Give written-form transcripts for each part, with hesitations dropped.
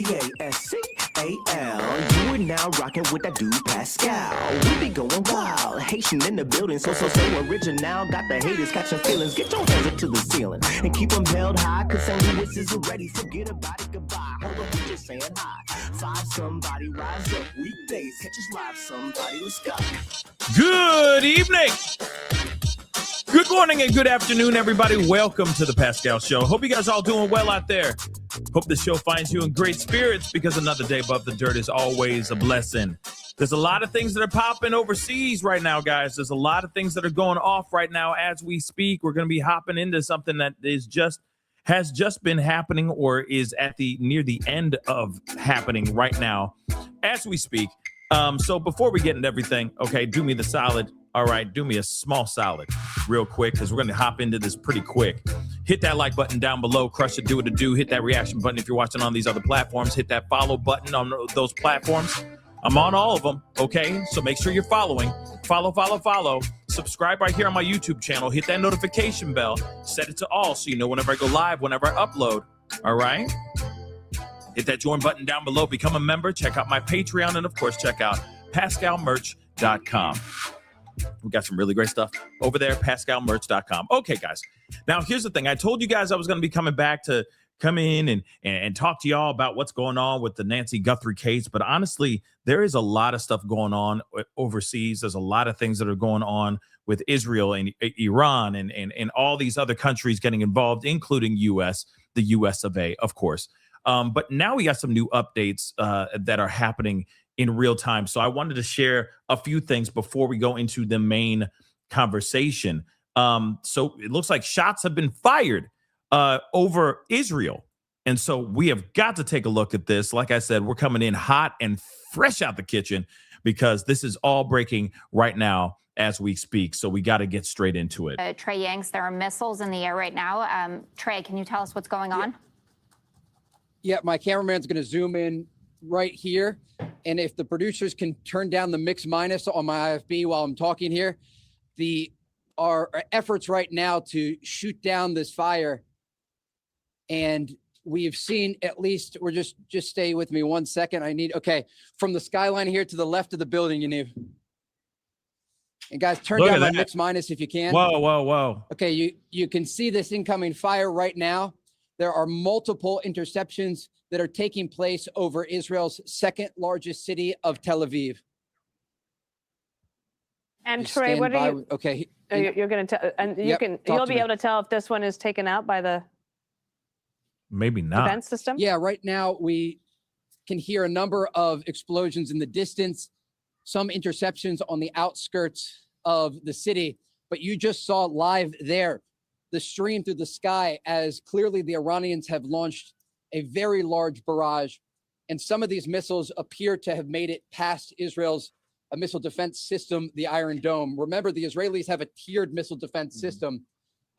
Pascal. You are now rocking with that dude Pascal. We be going wild, Haitian in the building, so original. Got the haters catching feelings. Get your hands up to the ceiling and keep them held high, cause St. Louis is ready. Forget about it, goodbye. Hold up, we just saying hi. Five somebody rise up weekdays. Catch us live, somebody. Let's go. Good evening. Good morning and good afternoon, everybody. Welcome to the Pascal Show. Hope you guys all doing well out there. Hope the show finds you in great spirits, because another day above the dirt is always a blessing. There's a lot of things that are popping overseas right now, guys. There's a lot of things that are going off right now as we speak. We're going to be hopping into something that has just been happening, or is near the end of happening right now as we speak. So before we get into everything, okay, do me the solid. All right, do me a small solid real quick, because we're going to hop into this pretty quick. Hit that like button down below. Crush it, do what it do. Hit that reaction button if you're watching on these other platforms. Hit that follow button on those platforms. I'm on all of them, okay? So make sure you're following. Follow. Subscribe right here on my YouTube channel. Hit that notification bell. Set it to all so you know whenever I go live, whenever I upload. All right? Hit that join button down below. Become a member. Check out my Patreon. And, of course, check out PascalMerch.com. We got some really great stuff over there, PascalMerch.com. Okay, guys. Now, here's the thing. I told you guys I was going to be coming back to come in and talk to y'all about what's going on with the Nancy Guthrie case. But honestly, there is a lot of stuff going on overseas. There's a lot of things that are going on with Israel and Iran and all these other countries getting involved, including the US of A, of course. But now we got some new updates that are happening in real time. So I wanted to share a few things before we go into the main conversation. So it looks like shots have been fired over Israel. And so we have got to take a look at this. Like I said, we're coming in hot and fresh out the kitchen, because this is all breaking right now as we speak. So we got to get straight into it. Trey Yanks, there are missiles in the air right now. Trey, can you tell us what's going on? Yeah, my cameraman's going to zoom in right here. And if the producers can turn down the mix minus on my IFB while I'm talking here, our efforts right now to shoot down this fire. And we've seen at least, just stay with me 1 second. Okay, from the skyline here to the left of the building, you need. And guys, turn down my mix minus if you can. Whoa. Okay, you can see this incoming fire right now. There are multiple interceptions that are taking place over Israel's second largest city of Tel Aviv. And Trey, what are you? Okay, you're going to tell, and you'll be able to tell if this one is taken out by the maybe not defense system. Yeah, right now we can hear a number of explosions in the distance, some interceptions on the outskirts of the city. But you just saw live there the stream through the sky, as clearly the Iranians have launched a very large barrage, and some of these missiles appear to have made it past Israel's missile defense system, the Iron Dome. Remember, the Israelis have a tiered missile defense system.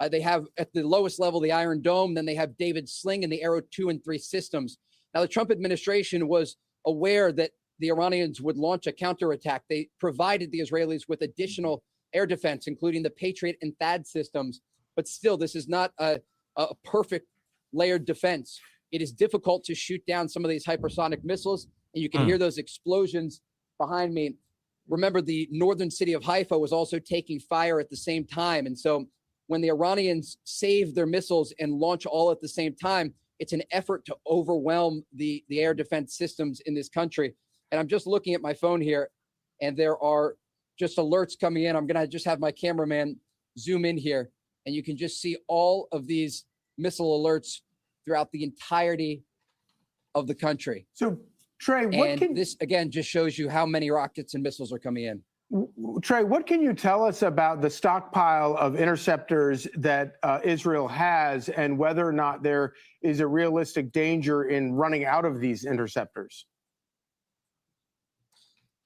They have at the lowest level the Iron Dome, then they have David Sling and the Arrow 2 and 3 systems. Now, the Trump administration was aware that the Iranians would launch a counterattack. They provided the Israelis with additional air defense, including the Patriot and THAAD systems. But still, this is not a perfect layered defense. It is difficult to shoot down some of these hypersonic missiles, and you can hear those explosions behind me. Remember, the northern city of Haifa was also taking fire at the same time. And so when the Iranians save their missiles and launch all at the same time, it's an effort to overwhelm the air defense systems in this country. And I'm just looking at my phone here, and there are just alerts coming in. I'm going to just have my cameraman zoom in here, and you can just see all of these missile alerts throughout the entirety of the country. So, Trey, this again just shows you how many rockets and missiles are coming in. Trey, what can you tell us about the stockpile of interceptors that Israel has, and whether or not there is a realistic danger in running out of these interceptors?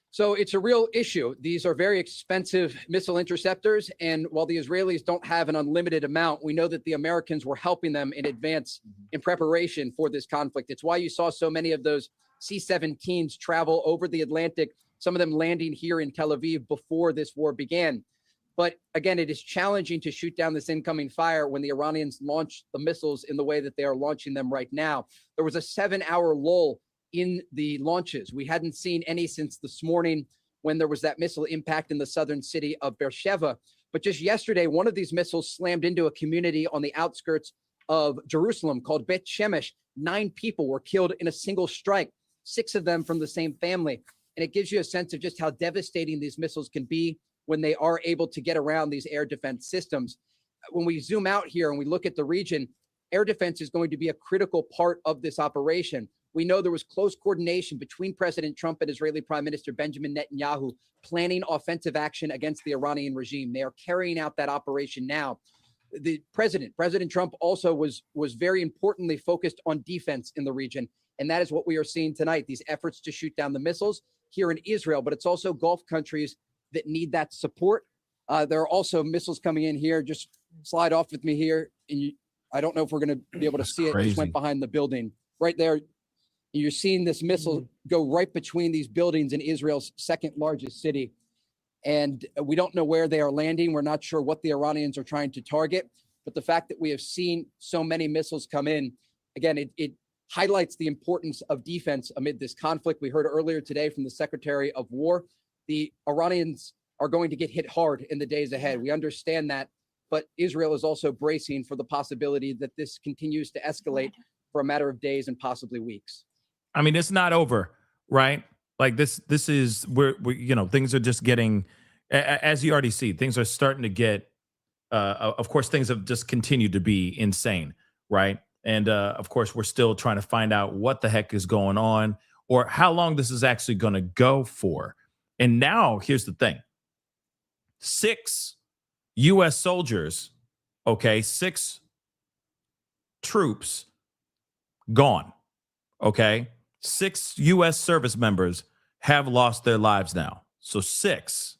So it's a real issue. These are very expensive missile interceptors. And while the Israelis don't have an unlimited amount, we know that the Americans were helping them in advance in preparation for this conflict. It's why you saw so many of those C-17s travel over the Atlantic, some of them landing here in Tel Aviv before this war began. But again, it is challenging to shoot down this incoming fire when the Iranians launch the missiles in the way that they are launching them right now. There was a 7-hour lull in the launches. We hadn't seen any since this morning when there was that missile impact in the southern city of Beersheba. But just yesterday, one of these missiles slammed into a community on the outskirts of Jerusalem called Bet Shemesh. 9 people were killed in a single strike, 6 of them from the same family. And it gives you a sense of just how devastating these missiles can be when they are able to get around these air defense systems. When we zoom out here and we look at the region, air defense is going to be a critical part of this operation. We know there was close coordination between President Trump and Israeli Prime Minister Benjamin Netanyahu planning offensive action against the Iranian regime. They are carrying out that operation now. The President Trump also was very importantly focused on defense in the region. And that is what we are seeing tonight, these efforts to shoot down the missiles here in Israel. But it's also Gulf countries that need that support. There are also missiles coming in here. Just slide off with me here. And I don't know if we're going to be able to see it. It just went behind the building right there. You're seeing this missile go right between these buildings in Israel's second largest city. And we don't know where they are landing. We're not sure what the Iranians are trying to target. But the fact that we have seen so many missiles come in, again, it highlights the importance of defense amid this conflict. We heard earlier today from the Secretary of War, the Iranians are going to get hit hard in the days ahead. We understand that. But Israel is also bracing for the possibility that this continues to escalate for a matter of days and possibly weeks. I mean, it's not over, right? Like this is where things are just getting, as you already see, things are starting to get, of course, things have just continued to be insane, right? And of course, we're still trying to find out what the heck is going on or how long this is actually going to go for. And now here's the thing. 6 U.S. soldiers, 6 troops gone, 6 U.S. service members have lost their lives now. So 6,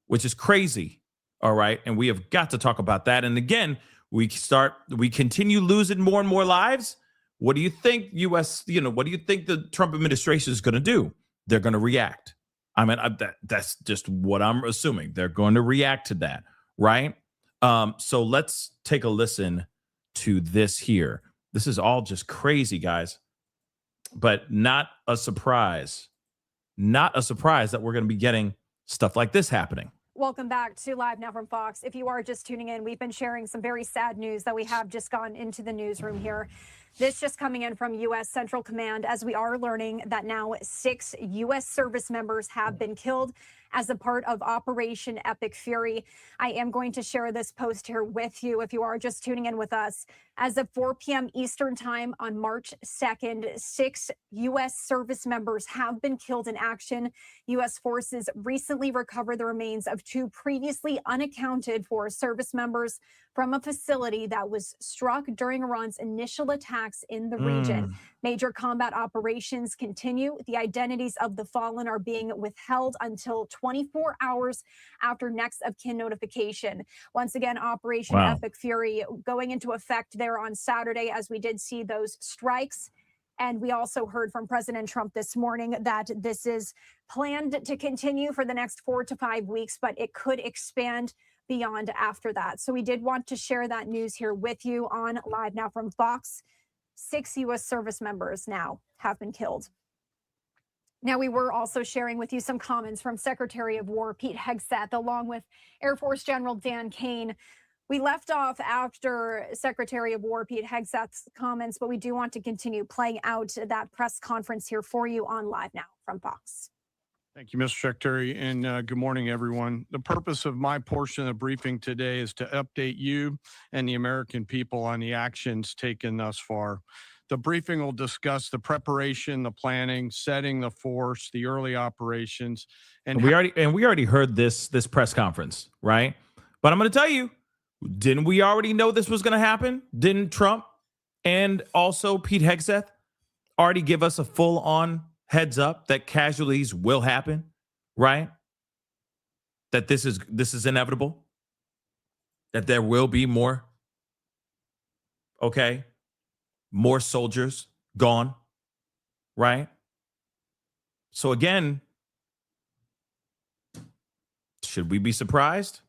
which is crazy. All right. And we have got to talk about that. And again, we continue losing more and more lives. What do you think what do you think the Trump administration is going to do? They're going to react. I mean, that's just what I'm assuming. They're going to react to that. Right. So let's take a listen to this here. This is all just crazy, guys. But not a surprise that we're going to be getting stuff like this happening. Welcome back to Live Now from Fox. If you are just tuning in, we've been sharing some very sad news that we have just gone into the newsroom here. This just coming in from U.S. Central Command as we are learning that now 6 U.S. service members have been killed as a part of Operation Epic Fury. I am going to share this post here with you if you are just tuning in with us. As of 4 p.m. Eastern time on March 2nd, 6 U.S. service members have been killed in action. U.S. forces recently recovered the remains of 2 previously unaccounted for service members from a facility that was struck during Iran's initial attacks in the region. Major combat operations continue. The identities of the fallen are being withheld until 24 hours after next of kin notification. Once again, Operation Epic Fury going into effect there on Saturday as we did see those strikes. And we also heard from President Trump this morning that this is planned to continue for the next 4 to 5 weeks, but it could expand beyond after that. So we did want to share that news here with you on Live Now from Fox. 6 U.S. service members now have been killed. Now, we were also sharing with you some comments from Secretary of War Pete Hegseth, along with Air Force General Dan Kane. We left off after Secretary of War Pete Hegseth's comments, but we do want to continue playing out that press conference here for you on Live Now from Fox. Thank you, Mr. Secretary, and good morning, everyone. The purpose of my portion of the briefing today is to update you and the American people on the actions taken thus far. The briefing will discuss the preparation, the planning, setting the force, the early operations, and we already heard this press conference, right? But I'm going to tell you, didn't we already know this was going to happen? Didn't Trump and also Pete Hegseth already give us a full-on heads up that casualties will happen, right? That this is inevitable, that there will be more, more soldiers gone, right? So again, should we be surprised?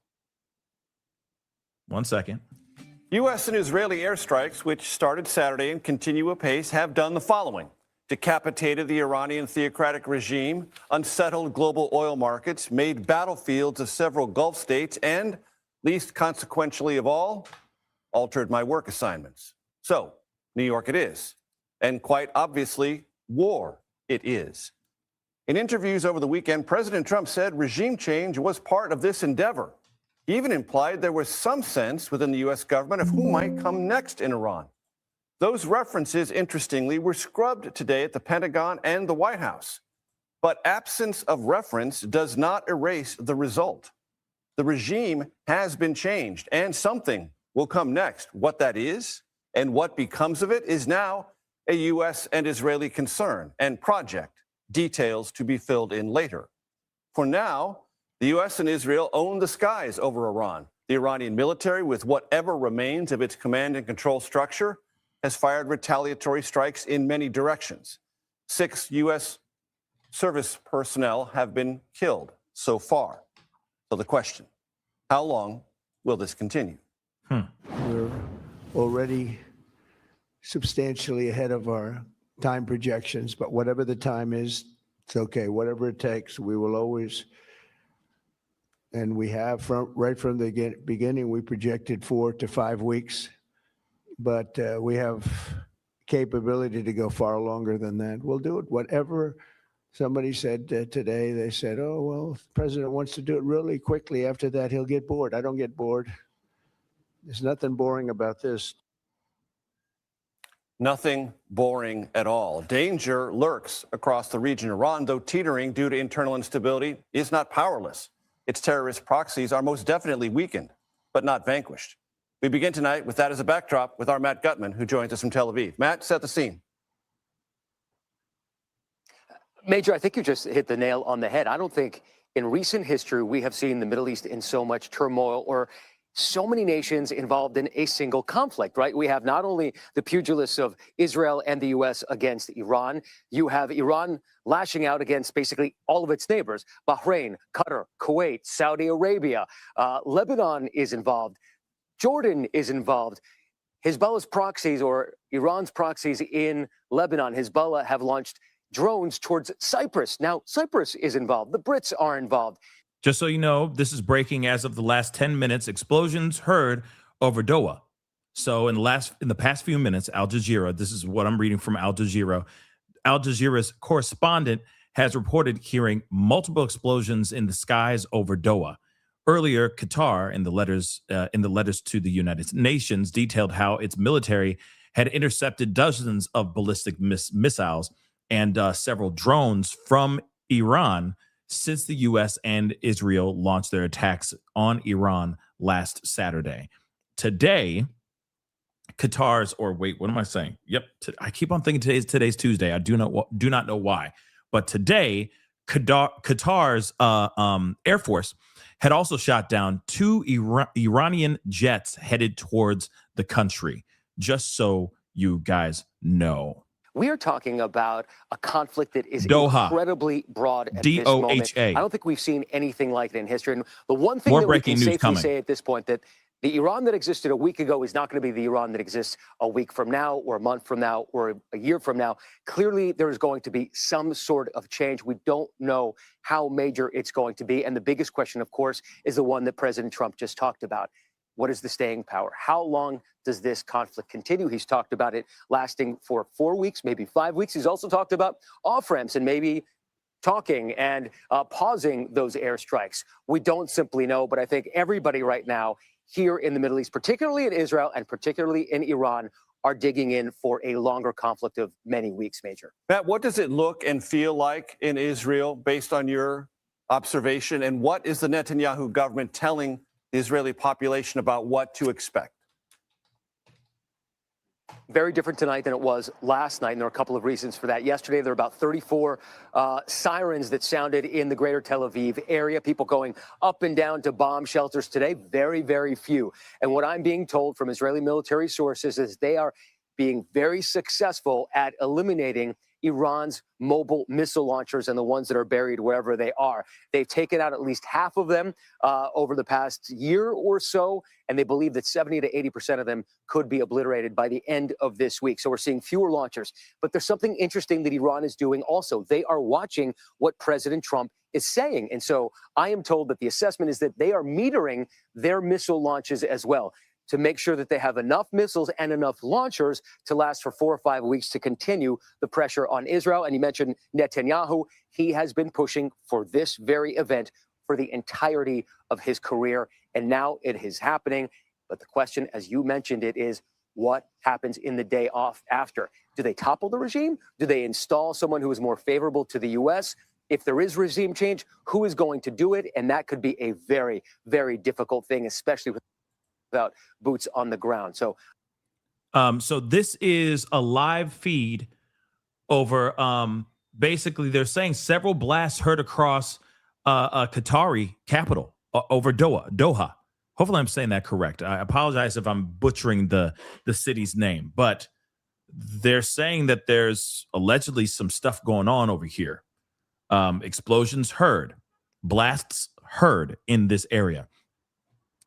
1 second. U.S. and Israeli airstrikes, which started Saturday and continue apace, have done the following. decapitated the Iranian theocratic regime, unsettled global oil markets, made battlefields of several Gulf states, and, least consequentially of all, altered my work assignments. So, New York it is. And quite obviously, war it is. In interviews over the weekend, President Trump said regime change was part of this endeavor. He even implied there was some sense within the U.S. government of who might come next in Iran. Those references, interestingly, were scrubbed today at the Pentagon and the White House. But absence of reference does not erase the result. The regime has been changed, and something will come next. What that is and what becomes of it is now a U.S. and Israeli concern and project, details to be filled in later. For now, the U.S. and Israel own the skies over Iran. The Iranian military, with whatever remains of its command and control structure, has fired retaliatory strikes in many directions. 6 U.S. service personnel have been killed so far. So the question, how long will this continue? We're already substantially ahead of our time projections, but whatever the time is, it's okay. Whatever it takes, we will always, and we have right from the beginning, we projected 4 to 5 weeks. But we have capability to go far longer than that. We'll do it. Whatever somebody said today, they said, oh, well, if the president wants to do it really quickly. After that, he'll get bored. I don't get bored. There's nothing boring about this. Nothing boring at all. Danger lurks across the region. Iran, though teetering due to internal instability, is not powerless. Its terrorist proxies are most definitely weakened, but not vanquished. We begin tonight with that as a backdrop with our Matt Gutman, who joins us from Tel Aviv. Matt, set the scene. Major, I think you just hit the nail on the head. I don't think in recent history we have seen the Middle East in so much turmoil or so many nations involved in a single conflict, right? We have not only the pugilists of Israel and the U.S. against Iran, you have Iran lashing out against basically all of its neighbors, Bahrain, Qatar, Kuwait, Saudi Arabia, Lebanon is involved. Jordan is involved. Hezbollah's proxies or Iran's proxies in Lebanon, Hezbollah, have launched drones towards Cyprus. Now, Cyprus is involved. The Brits are involved. Just so you know, this is breaking as of the last 10 minutes. Explosions heard over Doha. So in the past few minutes, Al Jazeera, this is what I'm reading from Al Jazeera. Al Jazeera's correspondent has reported hearing multiple explosions in the skies over Doha. Earlier, Qatar, in the letters to the United Nations, detailed how its military had intercepted dozens of ballistic missiles and several drones from Iran since the U.S. and Israel launched their attacks on Iran last Saturday. Today, Qatar's, or wait, what am I saying? Yep, I keep on thinking today's Tuesday. I do not know why, but today, Qatar's Air Force had also shot down 2 Iranian jets headed towards the country, just so you guys know. We are talking about a conflict that is Doha. Incredibly broad at this moment. DOHA. I don't think we've seen anything like it in history. And the one thing More that we breaking can news safely coming. say at this point, that the Iran that existed a week ago is not going to be the Iran that exists a week from now or a month from now or a year from now. Clearly, there is going to be some sort of change. We don't know how major it's going to be. And the biggest question, of course, is the one that President Trump just talked about. What is the staying power? How long does this conflict continue? He's talked about it lasting for 4 weeks, maybe 5 weeks. He's also talked about off-ramps and maybe talking and pausing those airstrikes. We don't simply know, but I think everybody right now here in the Middle East, particularly in Israel and particularly in Iran, are digging in for a longer conflict of many weeks, Major. Matt, what does it look and feel like in Israel based on your observation? And what is the Netanyahu government telling the Israeli population about what to expect? Very different tonight than it was last night, and there are a couple of reasons for that. Yesterday, there were about 34 sirens that sounded in the greater Tel Aviv area, people going up and down to bomb shelters. Today, very, very few. And what I'm being told from Israeli military sources is they are being very successful at eliminating Iran's mobile missile launchers and the ones that are buried wherever they are. They've taken out at least half of them over the past year or so, and they believe that 70 to 80% of them could be obliterated by the end of this week. So we're seeing fewer launchers. But there's something interesting that Iran is doing also. They are watching what President Trump is saying. And so I am told that the assessment is that they are metering their missile launches as well, to make sure that they have enough missiles and enough launchers to last for 4 or 5 weeks to continue the pressure on Israel. And you mentioned Netanyahu. He has been pushing for this very event for the entirety of his career, and now it is happening. But the question, as you mentioned it, is what happens in the day off after? Do they topple the regime? Do they install someone who is more favorable to the U.S.? If there is regime change, who is going to do it? And that could be a very, very difficult thing, especially without boots on the ground. So this is a live feed over, basically they're saying several blasts heard across a Qatari capital over Doha. Hopefully I'm saying that correct. I apologize if I'm butchering the city's name, but they're saying that there's allegedly some stuff going on over here. Explosions heard, blasts heard in this area.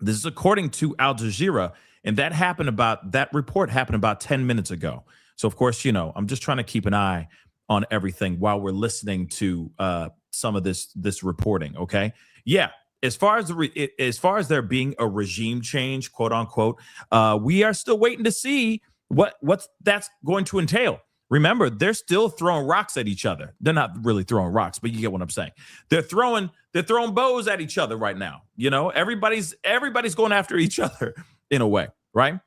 This is according to Al Jazeera, and that report happened about 10 minutes ago. So of course, you know, I'm just trying to keep an eye on everything while we're listening to some of this reporting. Okay, yeah. As far as there being a regime change, quote unquote, we are still waiting to see what that's going to entail. Remember, they're still throwing rocks at each other. They're not really throwing rocks, but you get what I'm saying. They're throwing bows at each other right now. You know, everybody's going after each other in a way, right?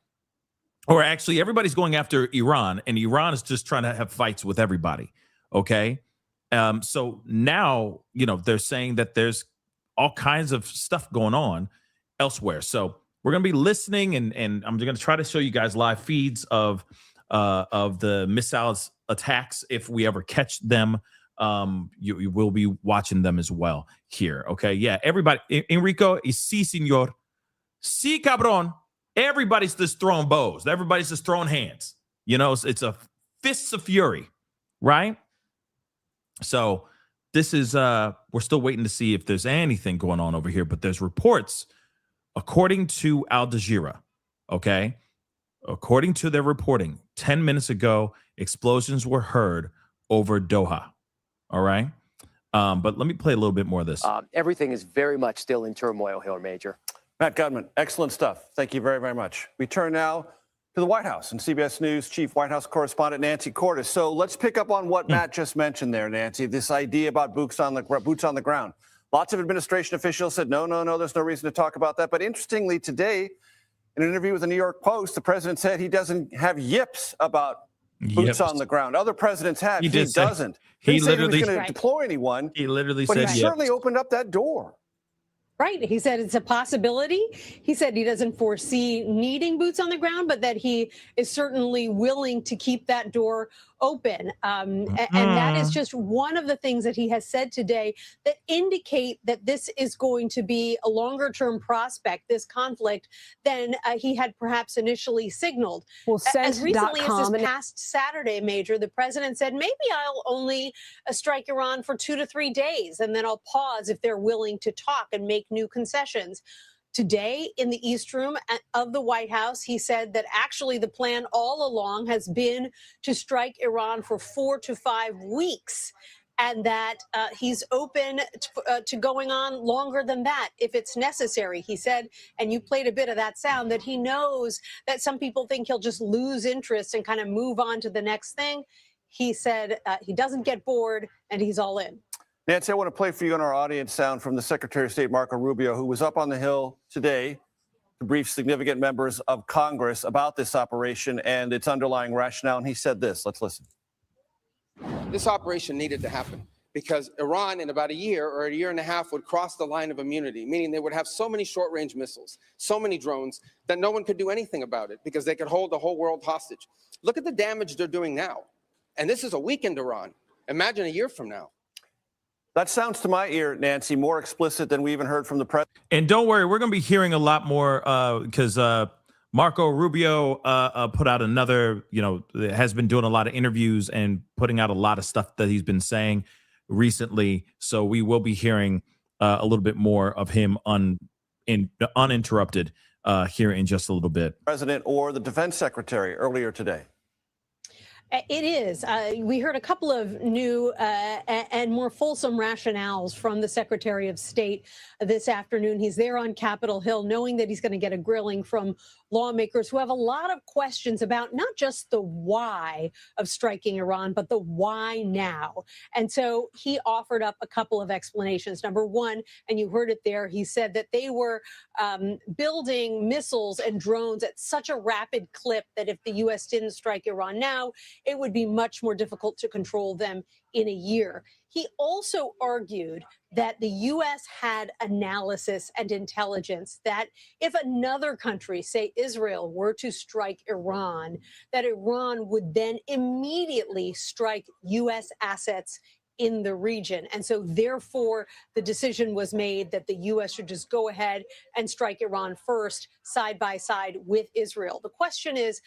Or actually, everybody's going after Iran, and Iran is just trying to have fights with everybody. Okay, so now they're saying that there's all kinds of stuff going on elsewhere. So we're gonna be listening, and I'm going to try to show you guys live feeds of the missiles attacks if we ever catch them. You will be watching them as well here. Okay, yeah, everybody. Enrico, sí, señor. Sí, cabrón. Everybody's just throwing bows. Everybody's just throwing hands. You know, it's a fists of fury, right? So this is we're still waiting to see if there's anything going on over here, but there's reports, according to Al Jazeera, okay? According to their reporting, 10 minutes ago, explosions were heard over Doha. All right. But let me play a little bit more of this. Everything is very much still in turmoil here, Major. Matt Gutman, excellent stuff. Thank you very, very much. We turn now to the White House and CBS News Chief White House Correspondent Nancy Cordes. So let's pick up on what Matt just mentioned there, Nancy, this idea about boots on the ground. Lots of administration officials said, no, there's no reason to talk about that. But interestingly, today, in an interview with the New York Post, the president said he doesn't have yips about boots on the ground. Other presidents have. He doesn't. He literally was going to deploy anyone. He literally said, but he certainly opened up that door. Right. He said it's a possibility. He said he doesn't foresee needing boots on the ground, but that he is certainly willing to keep that door open. And that is just one of the things that he has said today that indicate that this is going to be a longer term prospect, this conflict, than he had perhaps initially signaled. Well, as recently as this past Saturday, Major, the president said, maybe I'll only strike Iran for 2 to 3 days, and then I'll pause if they're willing to talk and make new concessions. Today, in the East Room of the White House, he said that actually the plan all along has been to strike Iran for 4 to 5 weeks, and that he's open to going on longer than that if it's necessary. He said, and you played a bit of that sound, that he knows that some people think he'll just lose interest and kind of move on to the next thing. He said he doesn't get bored, and he's all in. Nancy, I want to play for you in our audience sound from the Secretary of State, Marco Rubio, who was up on the Hill today to brief significant members of Congress about this operation and its underlying rationale. And he said this. Let's listen. This operation needed to happen because Iran in about a year or a year and a half would cross the line of immunity, meaning they would have so many short-range missiles, so many drones that no one could do anything about it because they could hold the whole world hostage. Look at the damage they're doing now. And this is a weakened Iran. Imagine a year from now. That sounds to my ear, Nancy, more explicit than we even heard from the president. And don't worry, we're going to be hearing a lot more because Marco Rubio put out another, has been doing a lot of interviews and putting out a lot of stuff that he's been saying recently. So we will be hearing a little bit more of him uninterrupted here in just a little bit. President or the defense secretary earlier today. It is. We heard a couple of new and more fulsome rationales from the Secretary of State this afternoon. He's there on Capitol Hill, knowing that he's going to get a grilling from lawmakers who have a lot of questions about not just the why of striking Iran, but the why now. And so he offered up a couple of explanations. Number one, and you heard it there, he said that they were building missiles and drones at such a rapid clip that if the U.S. didn't strike Iran now, it would be much more difficult to control them in a year. He also argued that the U.S. had analysis and intelligence that if another country, say Israel, were to strike Iran, that Iran would then immediately strike U.S. assets in the region. And so therefore, the decision was made that the U.S. should just go ahead and strike Iran first, side by side with Israel. The question is,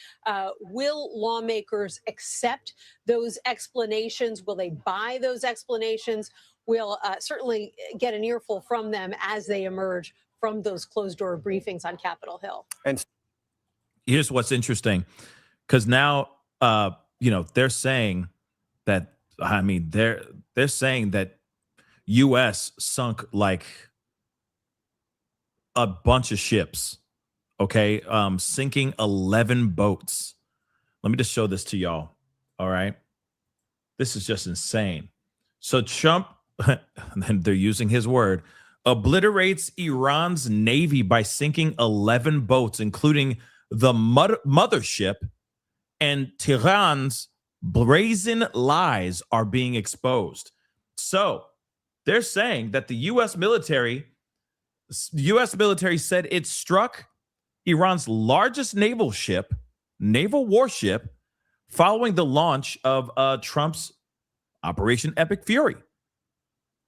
will lawmakers accept those explanations? Will they buy those explanations? We'll certainly get an earful from them as they emerge from those closed-door briefings on Capitol Hill. And here's what's interesting, because now, they're saying that, they're saying that U.S. sunk like a bunch of ships, okay? Sinking 11 boats. Let me just show this to y'all, all right? This is just insane. So Trump, and they're using his word, obliterates Iran's navy by sinking 11 boats, including the mothership, and Tehran's brazen lies are being exposed. So they're saying that the U.S. military said it struck Iran's largest naval warship, following the launch of Trump's Operation Epic Fury.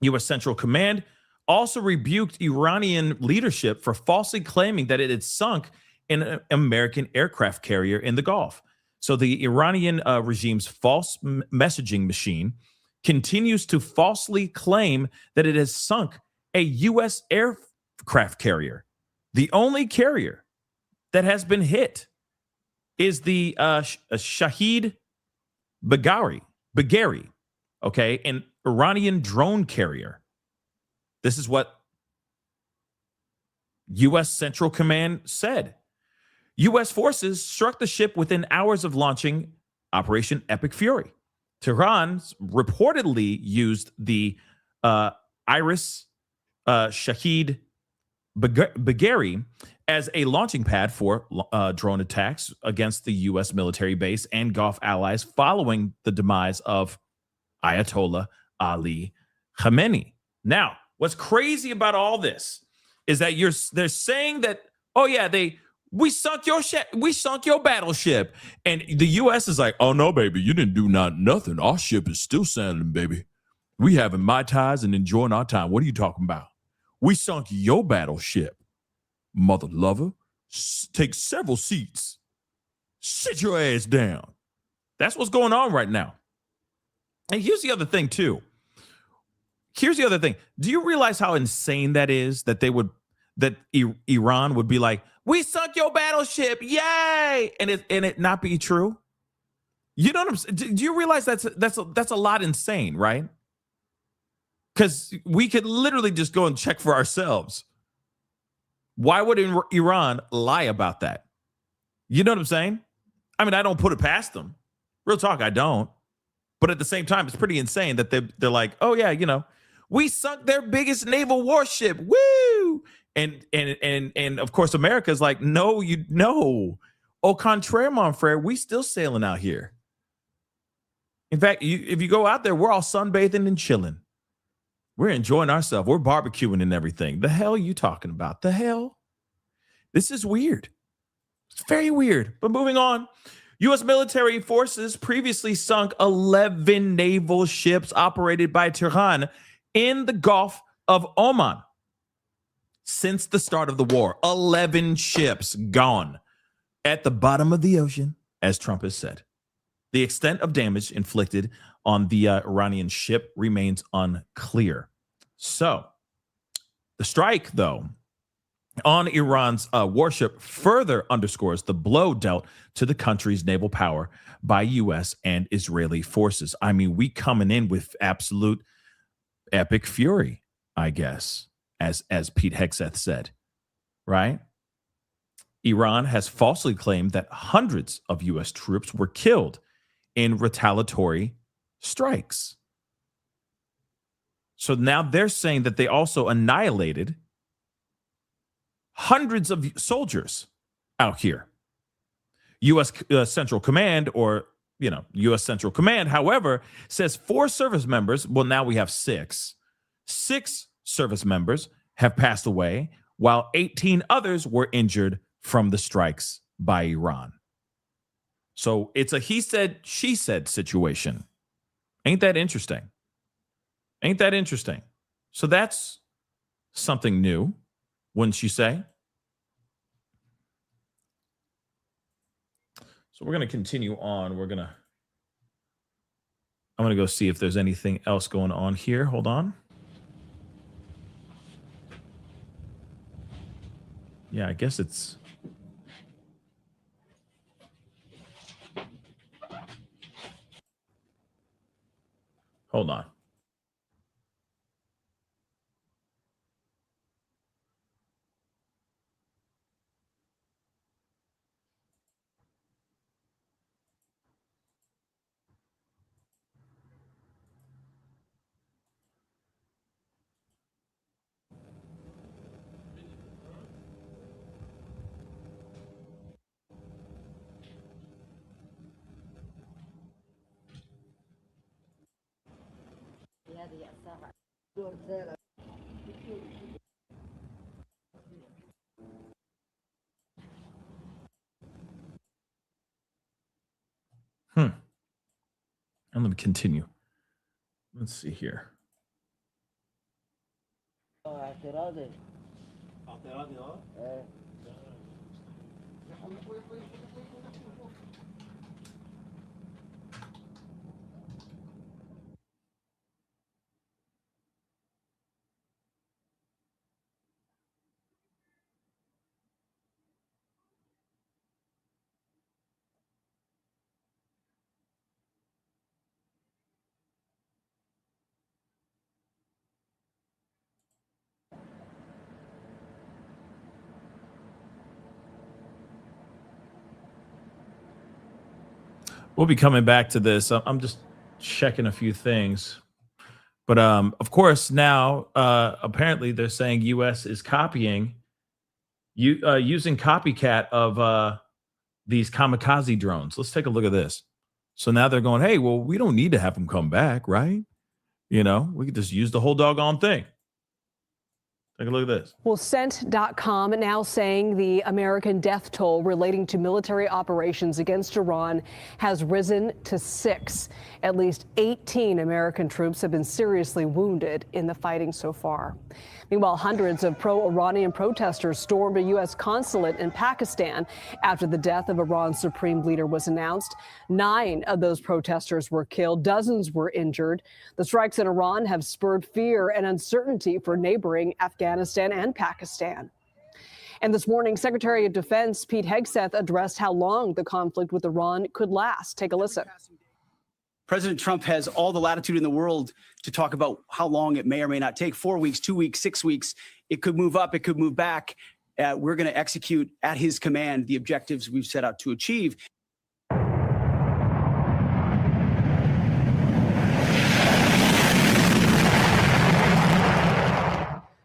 U.S. Central Command also rebuked Iranian leadership for falsely claiming that it had sunk an American aircraft carrier in the Gulf. So the Iranian regime's false messaging machine continues to falsely claim that it has sunk a U.S. aircraft carrier. The only carrier that has been hit is the Shahid Bagheri, okay, an Iranian drone carrier. This is what U.S. Central Command said. U.S. forces struck the ship within hours of launching Operation Epic Fury. Tehran reportedly used the Iris Shahid Bagheri as a launching pad for drone attacks against the U.S. military base and Gulf allies following the demise of Ayatollah Ali Khamenei. Now, what's crazy about all this is that they're saying that, oh yeah, we sunk your battleship, and the U.S. is like, oh no, baby, you didn't do nothing. Our ship is still sailing, baby. We having Mai Tais and enjoying our time. What are you talking about? We sunk your battleship, mother lover. Take several seats. Sit your ass down. That's what's going on right now. And here's the other thing too. Do you realize how insane that is? That Iran would be like, we sunk your battleship, yay, and it not be true. You know what I'm saying? Do you realize that's a lot insane, right? Because we could literally just go and check for ourselves. Why would Iran lie about that? You know what I'm saying? I mean, I don't put it past them. Real talk, I don't. But at the same time, it's pretty insane that they're like, oh yeah, we sunk their biggest naval warship. Woo! And of course, America's like, no, au contraire, mon frere, we still sailing out here. In fact, if you go out there, we're all sunbathing and chilling. We're enjoying ourselves. We're barbecuing and everything. The hell are you talking about? The hell? This is weird. It's very weird. But moving on, U.S. military forces previously sunk 11 naval ships operated by Tehran in the Gulf of Oman. Since the start of the war, 11 ships gone. at the bottom of the ocean, as Trump has said. The extent of damage inflicted on the Iranian ship remains unclear. So the strike, though, on Iran's warship further underscores the blow dealt to the country's naval power by U.S. and Israeli forces. I mean, we coming in with absolute epic fury, I guess, as Pete Hegseth said, right? Iran has falsely claimed that hundreds of U.S. troops were killed in retaliatory strikes. So now they're saying that they also annihilated hundreds of soldiers out here. U.S. Central Command, or, U.S. Central Command, however, says 4 service members, well, now we have 6. 6 service members have passed away, while 18 others were injured from the strikes by Iran. So it's a he said, she said situation. Ain't that interesting? Ain't that interesting? So that's something new, wouldn't you say? So we're going to continue on. I'm going to go see if there's anything else going on here. Hold on. Yeah, I guess it's... Hold on. I'm going to continue. Let's see here. We'll be coming back to this. I'm just checking a few things. But of course, now apparently they're saying U.S. is copying, using copycat of these kamikaze drones. Let's take a look at this. So now they're going, hey, well, we don't need to have them come back, right? We could just use the whole doggone thing. Take a look at this. Well, Scent.com now saying the American death toll relating to military operations against Iran has risen to 6. At least 18 American troops have been seriously wounded in the fighting so far. Meanwhile, hundreds of pro-Iranian protesters stormed a U.S. consulate in Pakistan after the death of Iran's supreme leader was announced. 9 of those protesters were killed. Dozens were injured. The strikes in Iran have spurred fear and uncertainty for neighboring Afghanistan and Pakistan. And this morning, Secretary of Defense Pete Hegseth addressed how long the conflict with Iran could last. Take a listen. President Trump has all the latitude in the world to talk about how long it may or may not take. 4 weeks, 2 weeks, 6 weeks. It could move up. It could move back. We're going to execute at his command the objectives we've set out to achieve.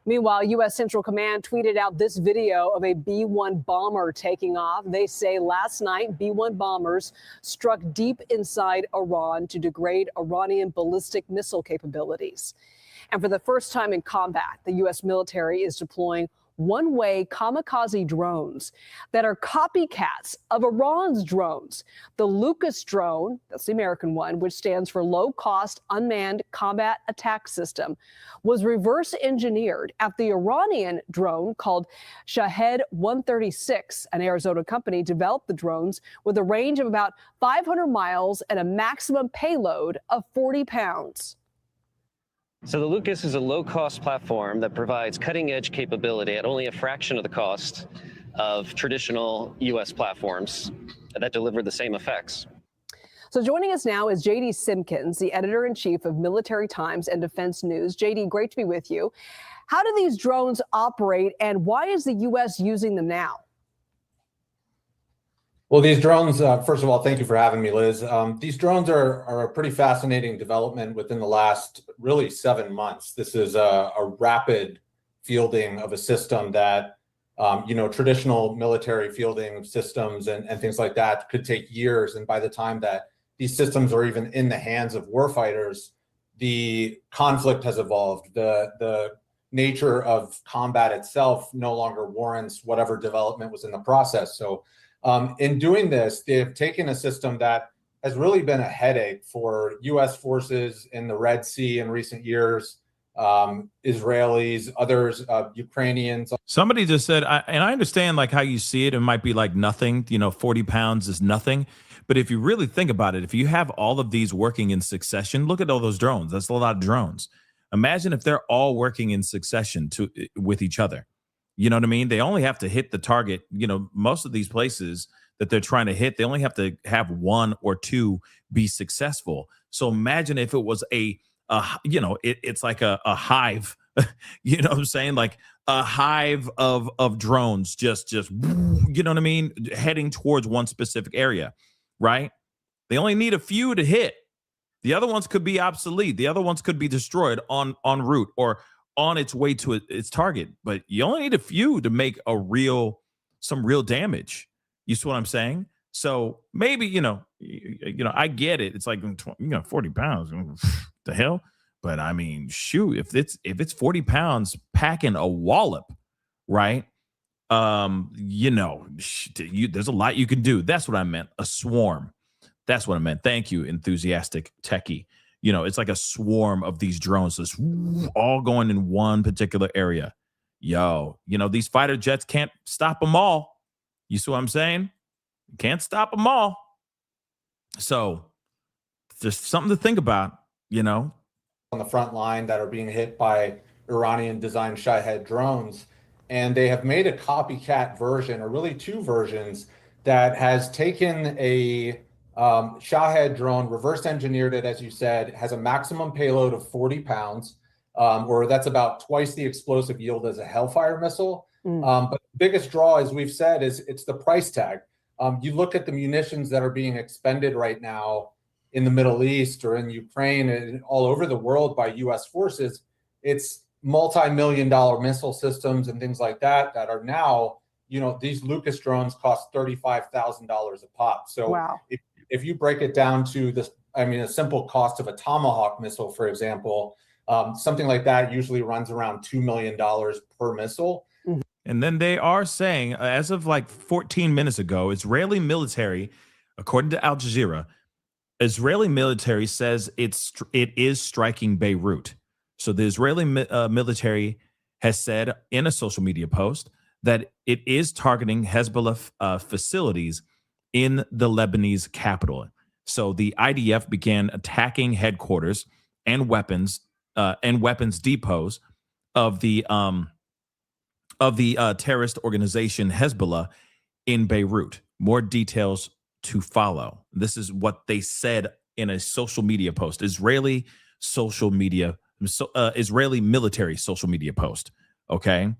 Meanwhile, U.S. Central Command tweeted out this video of a B-1 bomber taking off. They say last night, B-1 bombers struck deep inside Iran to degrade Iranian ballistic missile capabilities. And for the first time in combat, the U.S. military is deploying one-way kamikaze drones that are copycats of Iran's drones. The Lucas drone, that's the American one, which stands for Low Cost Unmanned Combat Attack System, was reverse engineered after the Iranian drone called Shahed 136. An Arizona company developed the drones with a range of about 500 miles and a maximum payload of 40 pounds. So the Lucas is a low-cost platform that provides cutting-edge capability at only a fraction of the cost of traditional U.S. platforms that deliver the same effects. So joining us now is J.D. Simpkins, the editor-in-chief of Military Times and Defense News. J.D., great to be with you. How do these drones operate, and why is the U.S. using them now? Well, these drones, first of all, thank you for having me, Liz. These drones are a pretty fascinating development within the last really 7 months. This is a rapid fielding of a system that, traditional military fielding systems and things like that could take years. And by the time that these systems are even in the hands of warfighters, the conflict has evolved. The nature of combat itself no longer warrants whatever development was in the process. So in doing this, they've taken a system that has really been a headache for U.S. forces in the Red Sea in recent years, Israelis, others, Ukrainians. Somebody just said, and I understand like how you see it, it might be like nothing, 40 pounds is nothing. But if you really think about it, if you have all of these working in succession, look at all those drones. That's a lot of drones. Imagine if they're all working in succession with each other. You know what I mean? They only have to hit the target. Most of these places that they're trying to hit, they only have to have one or two be successful. So imagine if it was it's like a hive, you know what I'm saying? Like a hive of drones, just, you know what I mean? Heading towards one specific area, right? They only need a few to hit. The other ones could be obsolete. The other ones could be destroyed en route or on its way to its target, but you only need a few to make some real damage. You see what I'm saying? So maybe, I get it. It's like, 40 pounds, the hell? But I mean, shoot, if it's 40 pounds packing a wallop, right? There's a lot you can do. That's what I meant. A swarm. That's what I meant. Thank you, enthusiastic techie. It's like a swarm of these drones just all going in one particular area. These fighter jets can't stop them all. You see what I'm saying? Can't stop them all. So just something to think about, On the front line that are being hit by Iranian designed Shahed drones. And they have made a copycat version, or really two versions, that has taken a Shahed drone, reverse engineered it, as you said, has a maximum payload of 40 pounds, or that's about twice the explosive yield as a Hellfire missile. But the biggest draw, as we've said, is it's the price tag. You look at the munitions that are being expended right now in the Middle East or in Ukraine and all over the world by U.S. forces, it's multi-million-dollar missile systems and things like that are now, these Lucas drones cost $35,000 a pop. So wow. If you break it down to a simple cost of a Tomahawk missile, for example, something like that usually runs around $2 million per missile. And then they are saying, as of like 14 minutes ago, Israeli military, according to Al Jazeera, Israeli military says it is striking Beirut. So the Israeli military has said in a social media post that it is targeting Hezbollah facilities in the Lebanese capital. So the IDF began attacking headquarters and weapons depots of the terrorist organization Hezbollah in Beirut. More details to follow. This is what they said in a social media post. Israeli military social media post. Okay.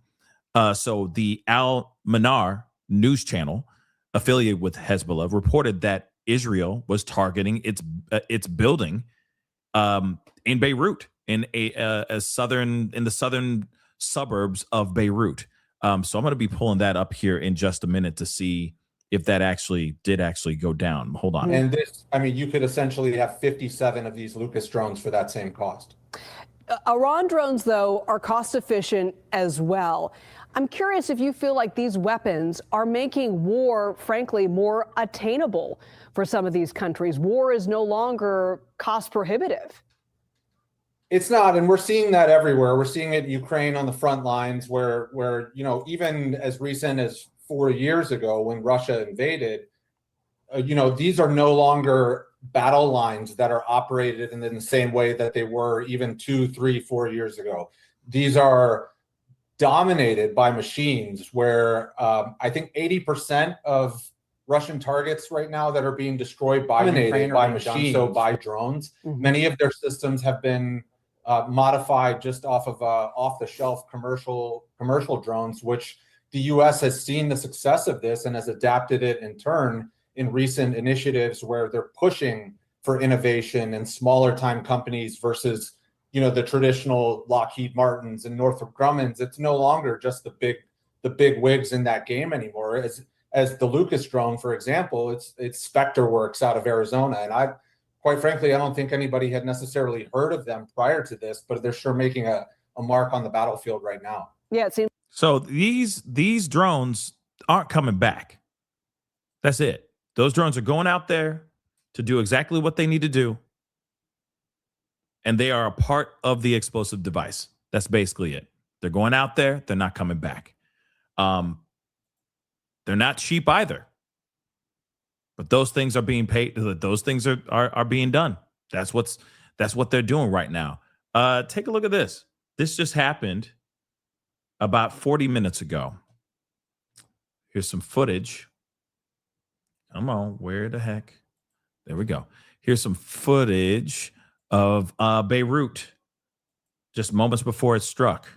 So the Al Manar news channel affiliated with Hezbollah reported that Israel was targeting its building in Beirut, in the southern suburbs of Beirut. So I'm going to be pulling that up here in just a minute to see if that did go down. Hold on. And you could essentially have 57 of these Lucas drones for that same cost. Iran drones, though, are cost efficient as well. I'm curious if you feel like these weapons are making war, frankly, more attainable for some of these countries. War is no longer cost prohibitive. It's not, and we're seeing that everywhere. We're seeing it in Ukraine on the front lines where even as recent as 4 years ago when Russia invaded, these are no longer battle lines that are operated in the same way that they were even 2, 3, 4 years ago. These are dominated by machines where I think 80% of Russian targets right now that are being destroyed by Ukraine by machines, so by drones. Many of their systems have been modified just off of off-the-shelf commercial drones, which the U.S. has seen the success of this and has adapted it in turn in recent initiatives where they're pushing for innovation and smaller time companies versus the traditional Lockheed Martins and Northrop Grummons. It's no longer just the big wigs in that game anymore. As the Lucas drone, for example, it's Spectre Works out of Arizona, and quite frankly, I don't think anybody had necessarily heard of them prior to this, but they're sure making a mark on the battlefield right now. Yeah, it seems. So these drones aren't coming back. That's it. Those drones are going out there to do exactly what they need to do. And they are a part of the explosive device. That's basically it. They're going out there. They're not coming back. They're not cheap either. But those things are being paid. Those things are being done. That's what they're doing right now. Take a look at this. This just happened about 40 minutes ago. Here's some footage. Come on, where the heck? There we go. Here's some footage of Beirut just moments before it struck.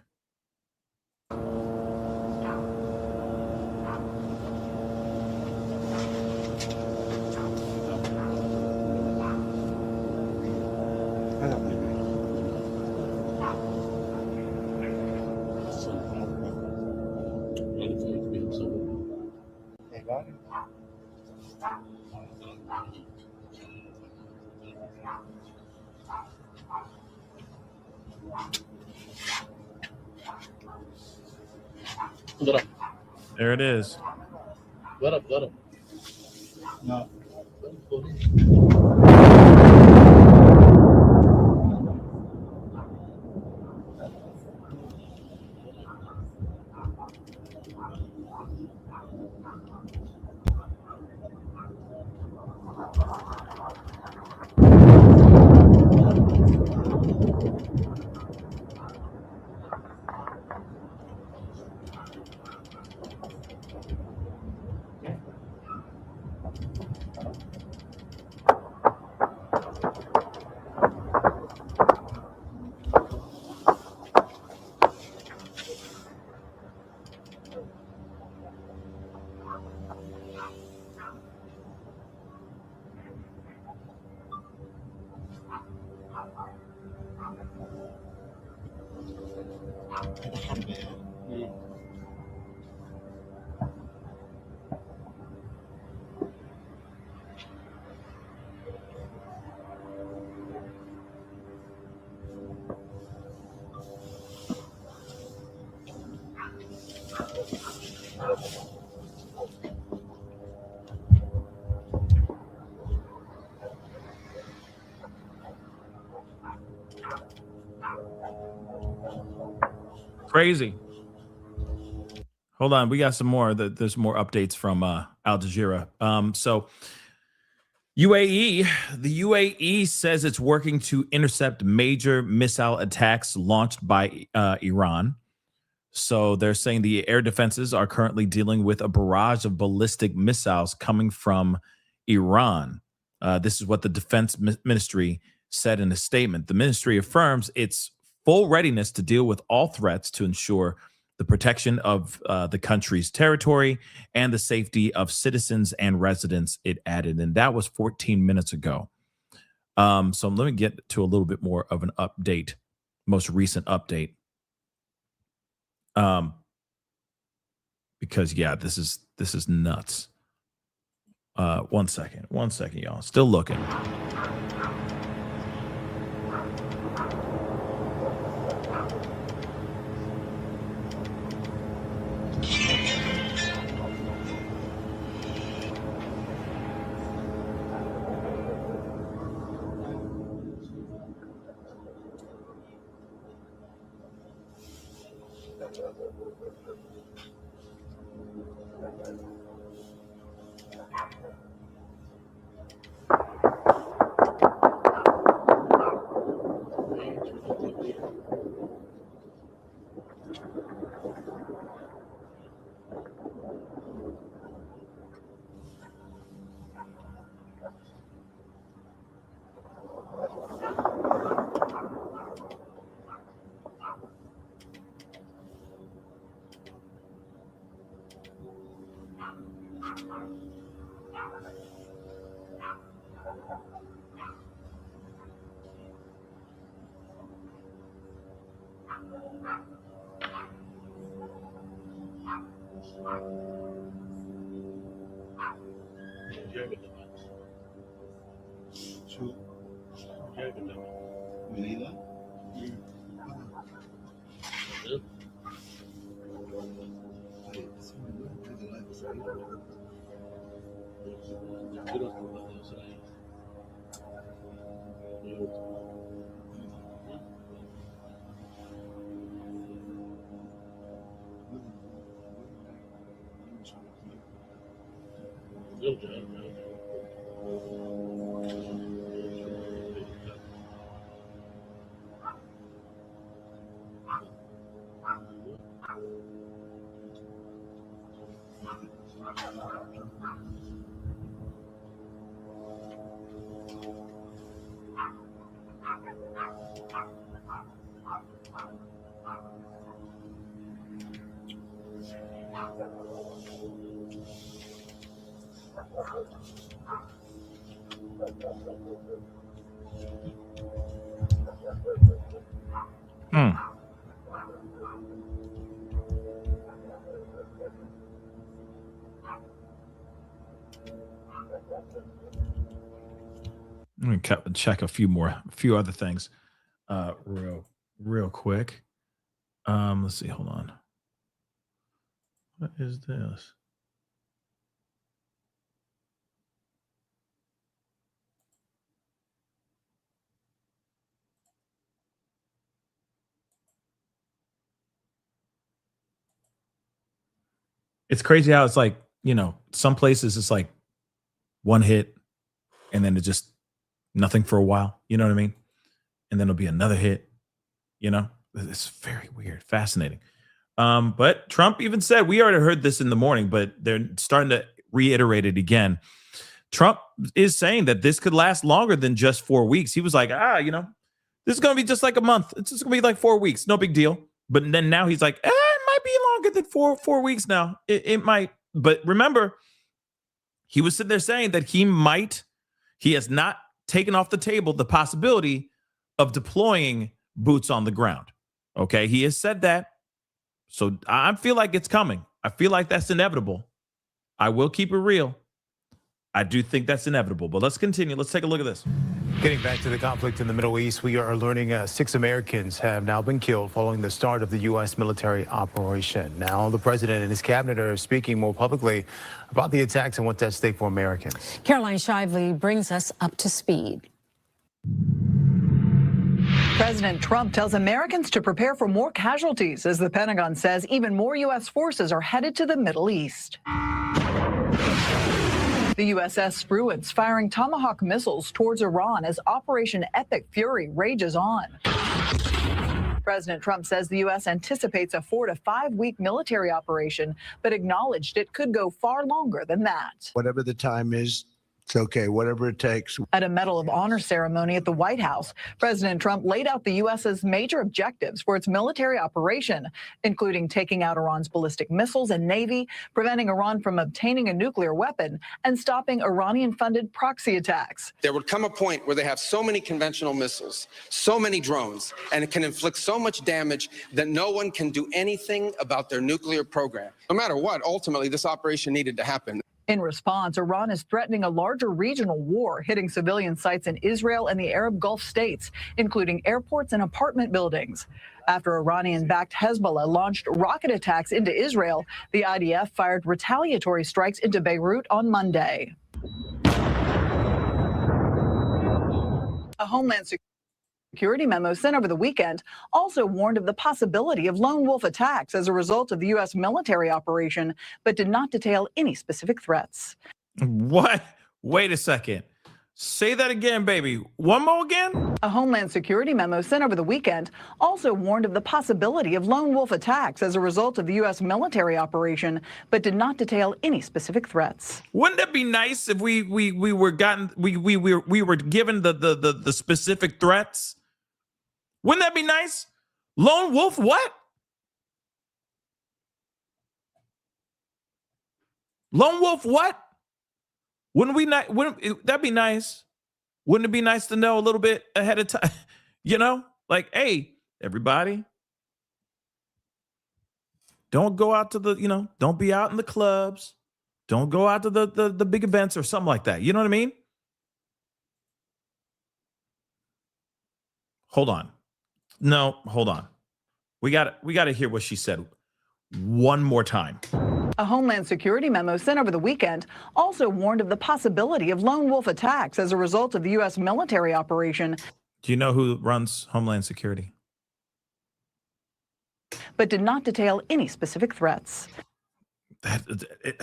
There it is. Let up. No. Crazy. Hold on, we got some more. There's more updates from Al Jazeera. So UAE, the UAE says it's working to intercept major missile attacks launched by Iran. So they're saying the air defenses are currently dealing with a barrage of ballistic missiles coming from Iran. This is what the Defense Ministry said in a statement. The ministry affirms its full readiness to deal with all threats to ensure the protection of the country's territory and the safety of citizens and residents, it added. And that was 14 minutes ago. So let me get to a little bit more of an update, most recent update. Because, yeah, this is nuts. One second, y'all. Still looking. Let me check a few other things, real quick. Let's see. Hold on. What is this? It's crazy how it's like, some places it's like one hit and then it's just nothing for a while. You know what I mean? And then it'll be another hit. It's very weird, fascinating. But Trump even said, we already heard this in the morning, but they're starting to reiterate it again. Trump is saying that this could last longer than just 4 weeks. He was like, this is going to be just like a month. It's just going to be like 4 weeks. No big deal. But then now he's like, it might be longer than four weeks now. It might. But remember, he was sitting there saying that he has not taken off the table the possibility of deploying boots on the ground. Okay. He has said that. So I feel like it's coming. I feel like that's inevitable. I will keep it real. I do think that's inevitable, but let's continue. Let's take a look at this. Getting back to the conflict in the Middle East, we are learning 6 Americans have now been killed following the start of the U.S. military operation. Now, the president and his cabinet are speaking more publicly about the attacks and what's at stake for Americans. Caroline Shively brings us up to speed. President Trump tells Americans to prepare for more casualties as the Pentagon says even more U.S. forces are headed to the Middle East. The USS Spruance firing Tomahawk missiles towards Iran as Operation Epic Fury rages on. President Trump says the U.S. anticipates a 4 to 5 week military operation, but acknowledged it could go far longer than that. Whatever the time is, it's okay, whatever it takes. At a Medal of Honor ceremony at the White House, President Trump laid out the U.S.'s major objectives for its military operation, including taking out Iran's ballistic missiles and Navy, preventing Iran from obtaining a nuclear weapon, and stopping Iranian-funded proxy attacks. There would come a point where they have so many conventional missiles, so many drones, and it can inflict so much damage that no one can do anything about their nuclear program. No matter what, ultimately, this operation needed to happen. In response, Iran is threatening a larger regional war, hitting civilian sites in Israel and the Arab Gulf states, including airports and apartment buildings. After Iranian-backed Hezbollah launched rocket attacks into Israel, the IDF fired retaliatory strikes into Beirut on Monday. A Homeland Security memo sent over the weekend also warned of the possibility of lone wolf attacks as a result of the U.S. military operation, but did not detail any specific threats. What? Wait a second. Say that again, baby. One more again? A Homeland Security memo sent over the weekend also warned of the possibility of lone wolf attacks as a result of the U.S. military operation, but did not detail any specific threats. Wouldn't that be nice if we were given the specific threats? Wouldn't that be nice? Lone wolf, what? Lone wolf what? Wouldn't that be nice? Wouldn't it be nice to know a little bit ahead of time? You know, like, hey, everybody, don't go out to don't be out in the clubs. Don't go out to the big events or something like that. You know what I mean? Hold on. No, hold on. We got to hear what she said one more time. A Homeland Security memo sent over the weekend also warned of the possibility of lone wolf attacks as a result of the U.S. military operation. Do you know who runs Homeland Security? But did not detail any specific threats. It's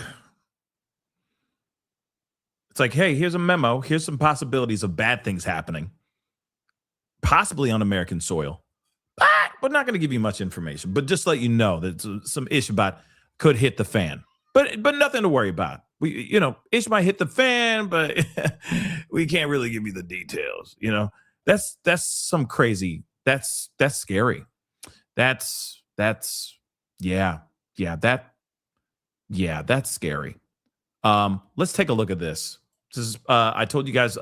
like, hey, here's a memo. Here's some possibilities of bad things happening, possibly on American soil. But not going to give you much information. But just let you know that some ish about could hit the fan. But nothing to worry about. Ish might hit the fan, but we can't really give you the details. That's some crazy. That's scary. That's scary. Let's take a look at this. This is I told you guys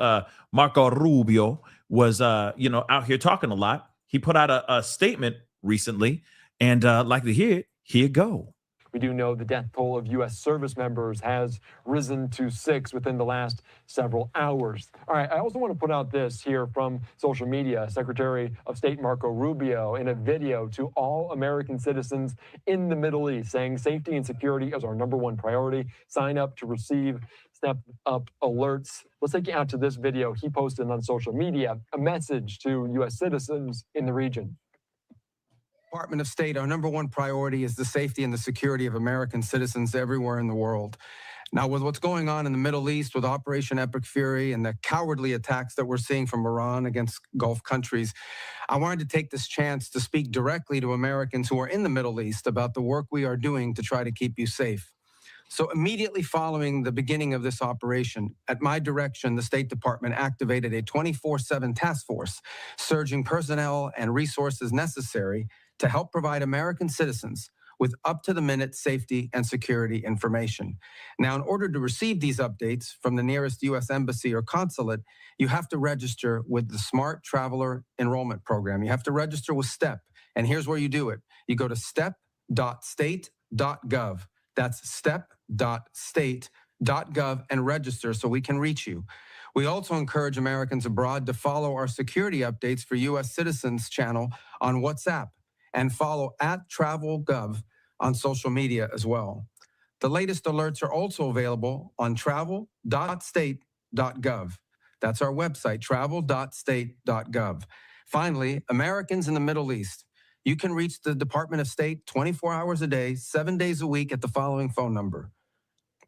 Marco Rubio was out here talking a lot. He put out a statement recently, and like to hear it, here you go. We do know the death toll of U.S. service members has risen to 6 within the last several hours. All right, I also want to put out this here from social media. Secretary of State Marco Rubio in a video to all American citizens in the Middle East saying safety and security is our #1 priority. Sign up to receive step-up alerts. Let's take you out to this video he posted on social media, a message to U.S. citizens in the region. Department of State, our #1 priority is the safety and the security of American citizens everywhere in the world. Now, with what's going on in the Middle East with Operation Epic Fury and the cowardly attacks that we're seeing from Iran against Gulf countries, I wanted to take this chance to speak directly to Americans who are in the Middle East about the work we are doing to try to keep you safe. So immediately following the beginning of this operation, at my direction, the State Department activated a 24/7 task force, surging personnel and resources necessary to help provide American citizens with up-to-the-minute safety and security information. Now, in order to receive these updates from the nearest U.S. embassy or consulate, you have to register with the Smart Traveler Enrollment Program. You have to register with STEP, and here's where you do it. You go to step.state.gov. That's step.state.gov and register so we can reach you. We also encourage Americans abroad to follow our security updates for U.S. citizens channel on WhatsApp, and follow @TravelGov on social media as well. The latest alerts are also available on travel.state.gov. That's our website, travel.state.gov. Finally, Americans in the Middle East, you can reach the Department of State 24 hours a day, 7 days a week at the following phone number: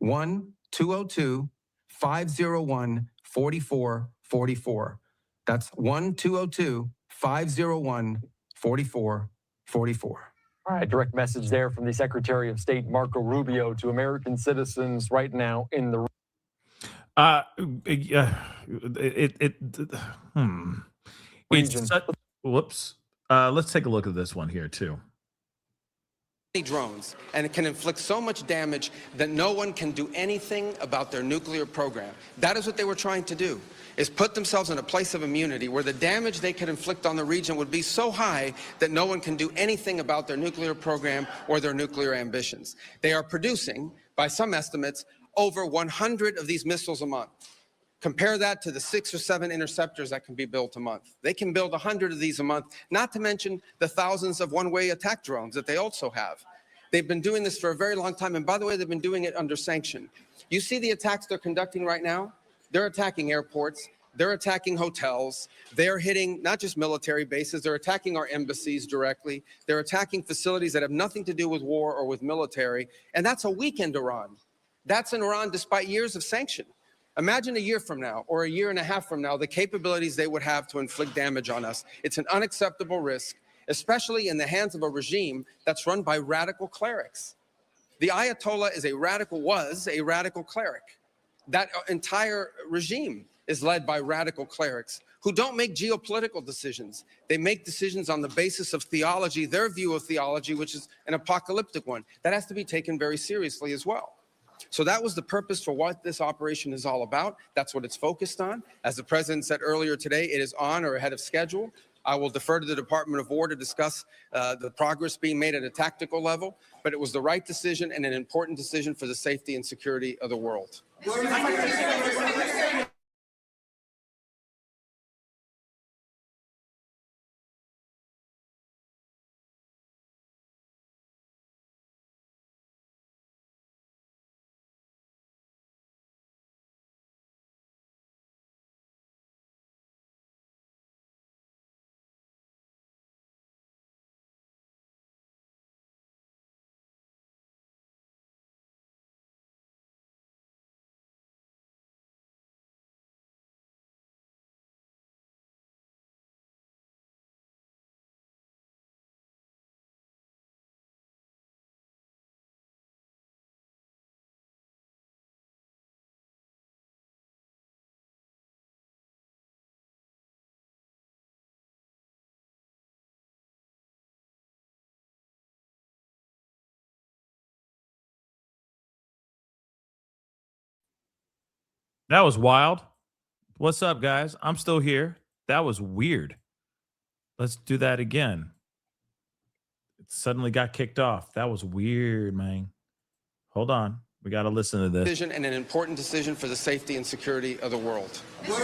1-202-501-4444. That's 1-202-501-4444. All right, direct message there from the Secretary of State, Marco Rubio, to American citizens right now in the Whoops. Let's take a look at this one here too. Drones, and it can inflict so much damage that no one can do anything about their nuclear program. That is what they were trying to do, is put themselves in a place of immunity where the damage they could inflict on the region would be so high that no one can do anything about their nuclear program or their nuclear ambitions. They are producing, by some estimates, over 100 of these missiles a month. Compare that to the 6 or 7 interceptors that can be built a month. They can build 100 of these a month, not to mention the thousands of one-way attack drones that they also have. They've been doing this for a very long time, and by the way, they've been doing it under sanction. You see the attacks they're conducting right now? They're attacking airports, they're attacking hotels, they're hitting not just military bases, they're attacking our embassies directly, they're attacking facilities that have nothing to do with war or with military, and that's a weekend Iran. That's in Iran despite years of sanction. Imagine a year from now or a year and a half from now, the capabilities they would have to inflict damage on us. It's an unacceptable risk, especially in the hands of a regime that's run by radical clerics. The Ayatollah was a radical cleric. That entire regime is led by radical clerics who don't make geopolitical decisions. They make decisions on the basis of theology, their view of theology, which is an apocalyptic one. That has to be taken very seriously as well. So that was the purpose for what this operation is all about. That's what it's focused on. As the president said earlier today, it is on or ahead of schedule. I will defer to the Department of War to discuss the progress being made at a tactical level, but it was the right decision and an important decision for the safety and security of the world. That was wild. What's up, guys? I'm still here. That was weird. Let's do that again. It suddenly got kicked off. That was weird, man. Hold on. We got to listen to this. Decision and an important decision for the safety and security of the world. Does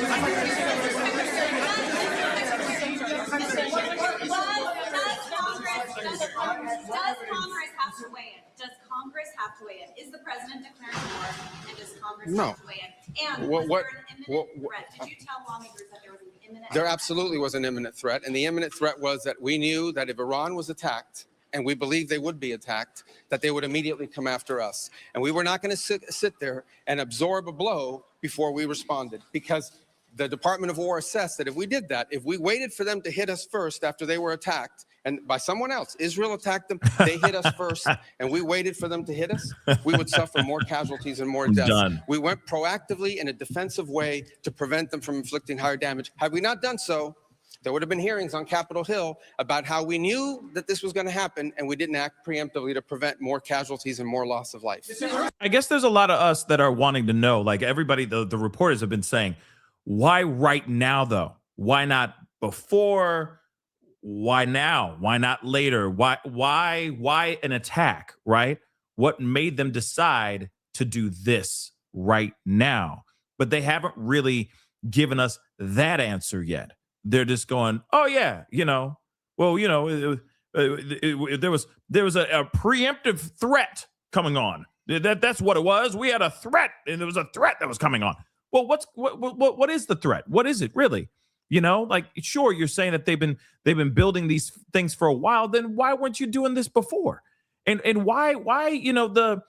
Congress have to weigh in? Is the president declaring war, and does Congress No. have to weigh in? And What- was there an imminent threat? Did you tell lawmakers that there was an imminent There threat? absolutely was an imminent threat, and the imminent threat was that we knew that if Iran was attacked, and we believed they would be attacked, that they would immediately come after us. And we were not going to sit there and absorb a blow before we responded, because the Department of War assessed that if we did that, if we waited for them to hit us first after they were attacked, and by someone else, Israel attacked them, they hit us first, and we waited for them to hit us, we would suffer more casualties and more I'm deaths. done. We went proactively in a defensive way to prevent them from inflicting higher damage. Had we not done so, there would have been hearings on Capitol Hill about how we knew that this was going to happen, and we didn't act preemptively to prevent more casualties and more loss of life. I guess there's a lot of us that are wanting to know, like everybody, the reporters have been saying, why right now, though? Why not before? Why now? Why not later? Why an attack, right? What made them decide to do this right now? But they haven't really given us that answer yet. They're just going, oh yeah, well, there was a preemptive threat coming on. That's what it was. We had a threat, and there was a threat that was coming on. Well, what is the threat? What is it really? Like, sure, you're saying that they've been building these things for a while. Then why weren't you doing this before? And why the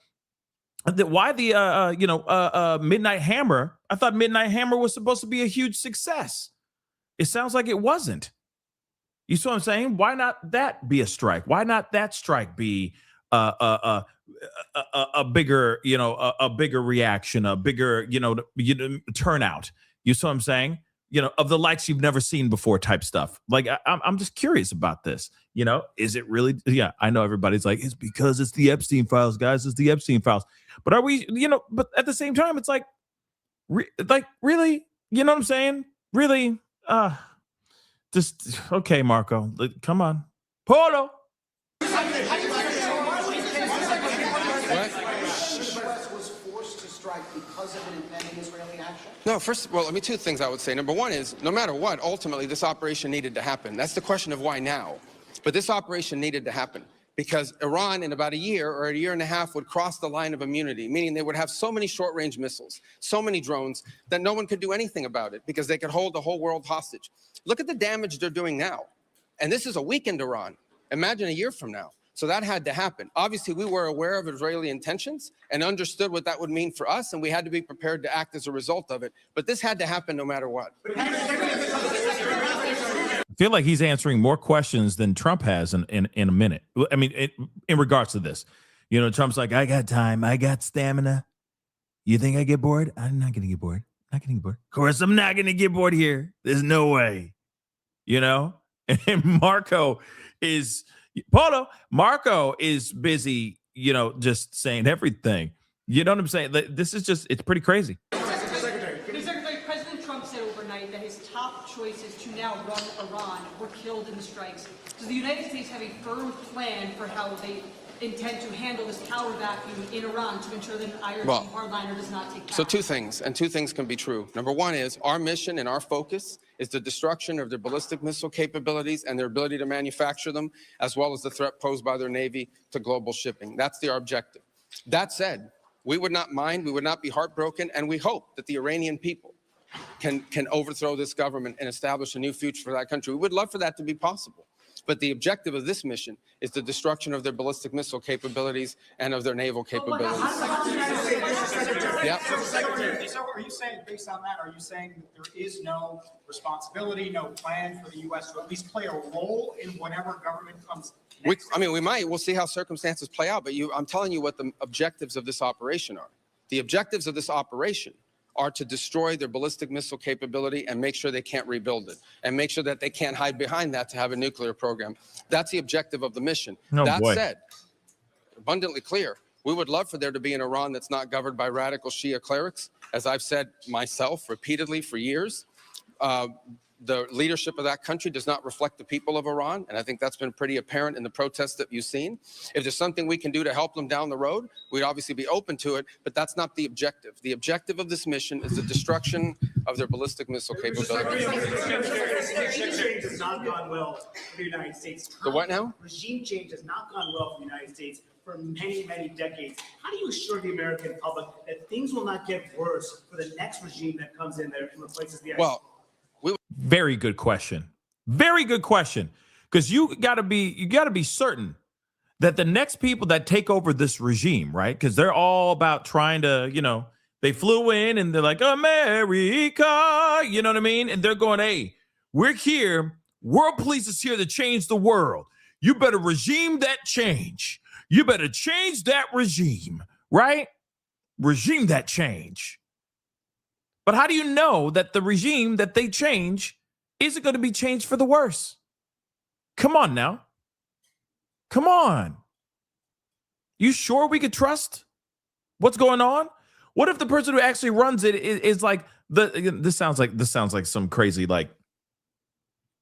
Midnight Hammer? I thought Midnight Hammer was supposed to be a huge success. It sounds like it wasn't. You see what I'm saying? Why not that be a strike? Why not that strike be a bigger, a bigger reaction, a bigger, turnout? You see what I'm saying? Of the likes you've never seen before type stuff. Like, I'm just curious about this. Is it really? Yeah, I know everybody's like, it's because it's the Epstein files, guys. It's the Epstein files. But are we, but at the same time, it's like really, you know what I'm saying? Really? Just, okay, Marco, come on. Polo. No, well, two things I would say. Number one is, no matter what, ultimately this operation needed to happen. That's the question of why now. But this operation needed to happen because Iran in about a year or a year and a half would cross the line of immunity, meaning they would have so many short-range missiles, so many drones, that no one could do anything about it because they could hold the whole world hostage. Look at the damage they're doing now. And this is a weakened Iran. Imagine a year from now. So that had to happen. Obviously, we were aware of Israeli intentions and understood what that would mean for us, and we had to be prepared to act as a result of it. But this had to happen no matter what. I feel like he's answering more questions than Trump has in a minute. I mean, in regards to this. Trump's like, I got time. I got stamina. You think I get bored? I'm not going to get bored. Not going to get bored. Of course, I'm not going to get bored here. There's no way. And Marco is busy, just saying everything. You know what I'm saying? This is just, it's pretty crazy. Secretary, President Trump said overnight that his top choices to now run Iran were killed in the strikes. Does the United States have a firm plan for how they intend to handle this power vacuum in Iran to ensure that an Iranian hardliner does not take power? So two things, and two things can be true. Number one is our mission and our focus is the destruction of their ballistic missile capabilities and their ability to manufacture them, as well as the threat posed by their Navy to global shipping. That's our objective. That said, we would not mind, we would not be heartbroken, and we hope that the Iranian people can overthrow this government and establish a new future for that country. We would love for that to be possible. But the objective of this mission is the destruction of their ballistic missile capabilities and of their naval capabilities. Yeah. So are you saying, based on that, are you saying that there is no responsibility, no plan for the U.S. to at least play a role in whatever government comes next? We might. We'll see how circumstances play out. But I'm telling you what the objectives of this operation are. The objectives of this operation are to destroy their ballistic missile capability and make sure they can't rebuild it, and make sure that they can't hide behind that to have a nuclear program. That's the objective of the mission. That said, abundantly clear, we would love for there to be an Iran that's not governed by radical Shia clerics. As I've said myself repeatedly for years, the leadership of that country does not reflect the people of Iran, and I think that's been pretty apparent in the protests that you've seen. If there's something we can do to help them down the road, we'd obviously be open to it, but that's not the objective. The objective of this mission is the destruction of their ballistic missile capabilities. Regime change has not gone well for the United States. The what now? Regime change has not gone well for the United States for many, many decades. How do you assure the American public that things will not get worse for the next regime that comes in there and replaces the Very good question. Very good question. Because you gotta be certain that the next people that take over this regime, right? Because they're all about trying to, they flew in and they're like, America, you know what I mean? And they're going, hey, we're here. World police is here to change the world. You better regime that change. You better change that regime, right? Regime that change. But how do you know that the regime that they change isn't going to be changed for the worse? Come on now. Come on. You sure we could trust what's going on? What if the person who actually runs it is like this sounds like some crazy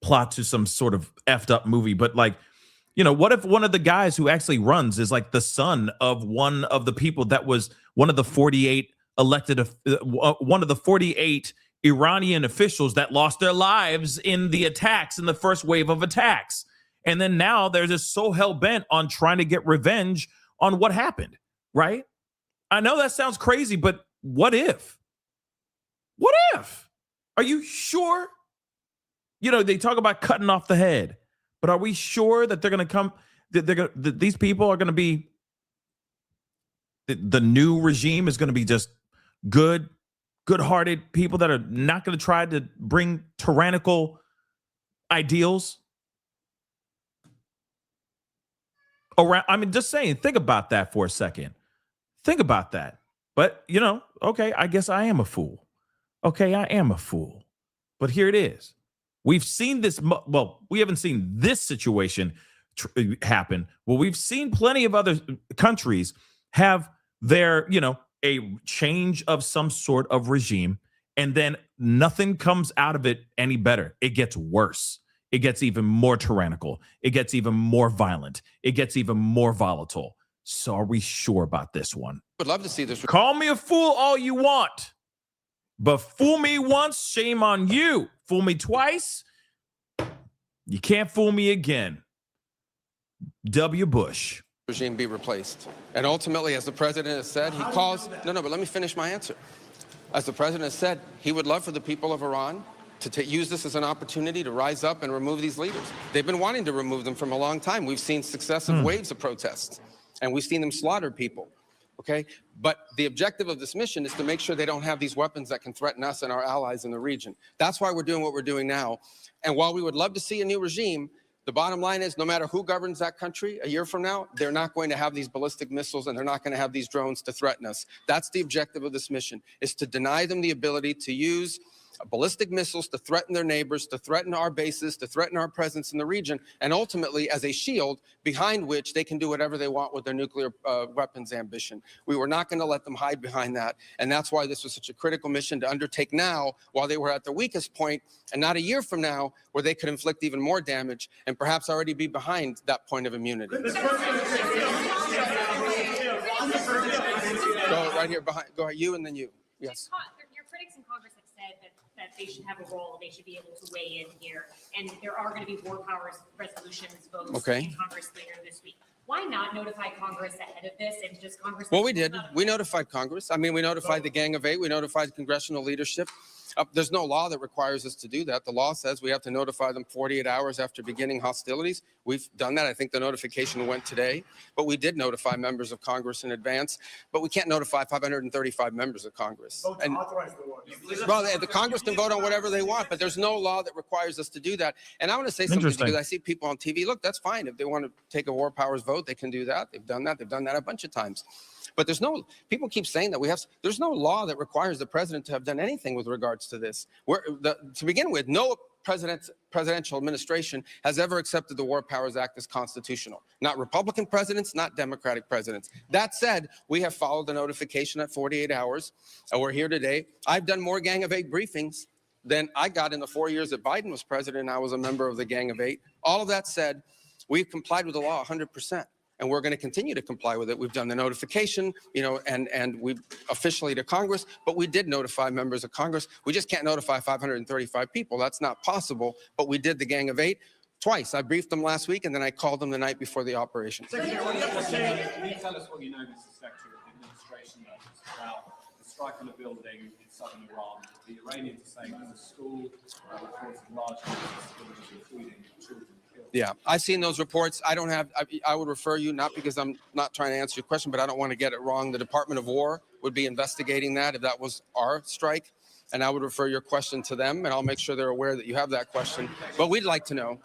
plot to some sort of effed up movie, but what if one of the guys who actually runs is like the son of one of the people that was one of the 48 elected, one of the 48 Iranian officials that lost their lives in the attacks, in the first wave of attacks. And then now they're just so hell-bent on trying to get revenge on what happened, right? I know that sounds crazy, but what if? What if? Are you sure? They talk about cutting off the head, but are we sure that they're going to come, that these people are going to be, the new regime is going to be just good-hearted people that are not going to try to bring tyrannical ideals around? I mean, just saying, think about that for a second. Think about that. But, okay, I guess I am a fool. Okay, I am a fool. But here it is. We've seen this. Well, we haven't seen this situation happen. Well, we've seen plenty of other countries have their, a change of some sort of regime, and then nothing comes out of it any better. It gets worse. It gets even more tyrannical. It gets even more violent. It gets even more volatile. So are we sure about this one? Would love to see this. Call me a fool all you want, but fool me once, shame on you. Fool me twice, you can't fool me again. W. Bush. Regime be replaced. And ultimately, as the president has said, he calls, no, but let me finish my answer. As the president has said, he would love for the people of Iran to use this as an opportunity to rise up and remove these leaders. They've been wanting to remove them from a long time. We've seen successive waves of protests, and we've seen them slaughter people. Okay, but the objective of this mission is to make sure they don't have these weapons that can threaten us and our allies in the region. That's why we're doing what we're doing now. And while we would love to see a new regime, the bottom line is no matter who governs that country a year from now, they're not going to have these ballistic missiles and they're not going to have these drones to threaten us. That's the objective of this mission, is to deny them the ability to use ballistic missiles to threaten their neighbors, to threaten our bases, to threaten our presence in the region, and ultimately as a shield behind which they can do whatever they want with their nuclear weapons ambition. We were not going to let them hide behind that, and that's why this was such a critical mission to undertake now while they were at their weakest point, and not a year from now where they could inflict even more damage and perhaps already be behind that point of immunity. Go right here behind. Go ahead, you and then you. Yes. Your critics in Congress have said that they should have a role, they should be able to weigh in here, and there are going to be war powers resolutions votes in Congress later this week. Why not notify Congress ahead of this, and just Congress? Well, we did. We notified Congress. I mean, we notified the Gang of Eight. We notified congressional leadership. There's no law that requires us to do that. The law says we have to notify them 48 hours after beginning hostilities. We've done that. I think the notification went today, but we did notify members of Congress in advance. But we can't notify 535 members of Congress. And, well, the Congress can vote on whatever they want, but there's no law that requires us to do that. And I want to say something because I see people on TV. Look, that's fine. If they want to take a war powers vote, they can do that. They've done that. They've done that a bunch of times. But there's no, people keep saying that there's no law that requires the president to have done anything with regards to this. To begin with, no presidential administration has ever accepted the War Powers Act as constitutional. Not Republican presidents, not Democratic presidents. That said, we have followed the notification at 48 hours. And we're here today. I've done more Gang of Eight briefings than I got in the 4 years that Biden was president and I was a member of the Gang of Eight. All of that said, we've complied with the law 100%. And we're going to continue to comply with it. We've done the notification, and we officially to Congress, but we did notify members of Congress. We just can't notify 535 people. That's not possible, but we did the Gang of Eight twice. I briefed them last week, and then I called them the night before the operation. Can you tell us what you know, Mr. Secretary, of the administration knows about the strike on a building in southern Iran? The Iranians are saying there's a school reports of large numbers, including children. Yeah, I've seen those reports. I would refer you, not because I'm not trying to answer your question, but I don't want to get it wrong. The Department of War would be investigating that if that was our strike. And I would refer your question to them, and I'll make sure they're aware that you have that question. But we'd like to know.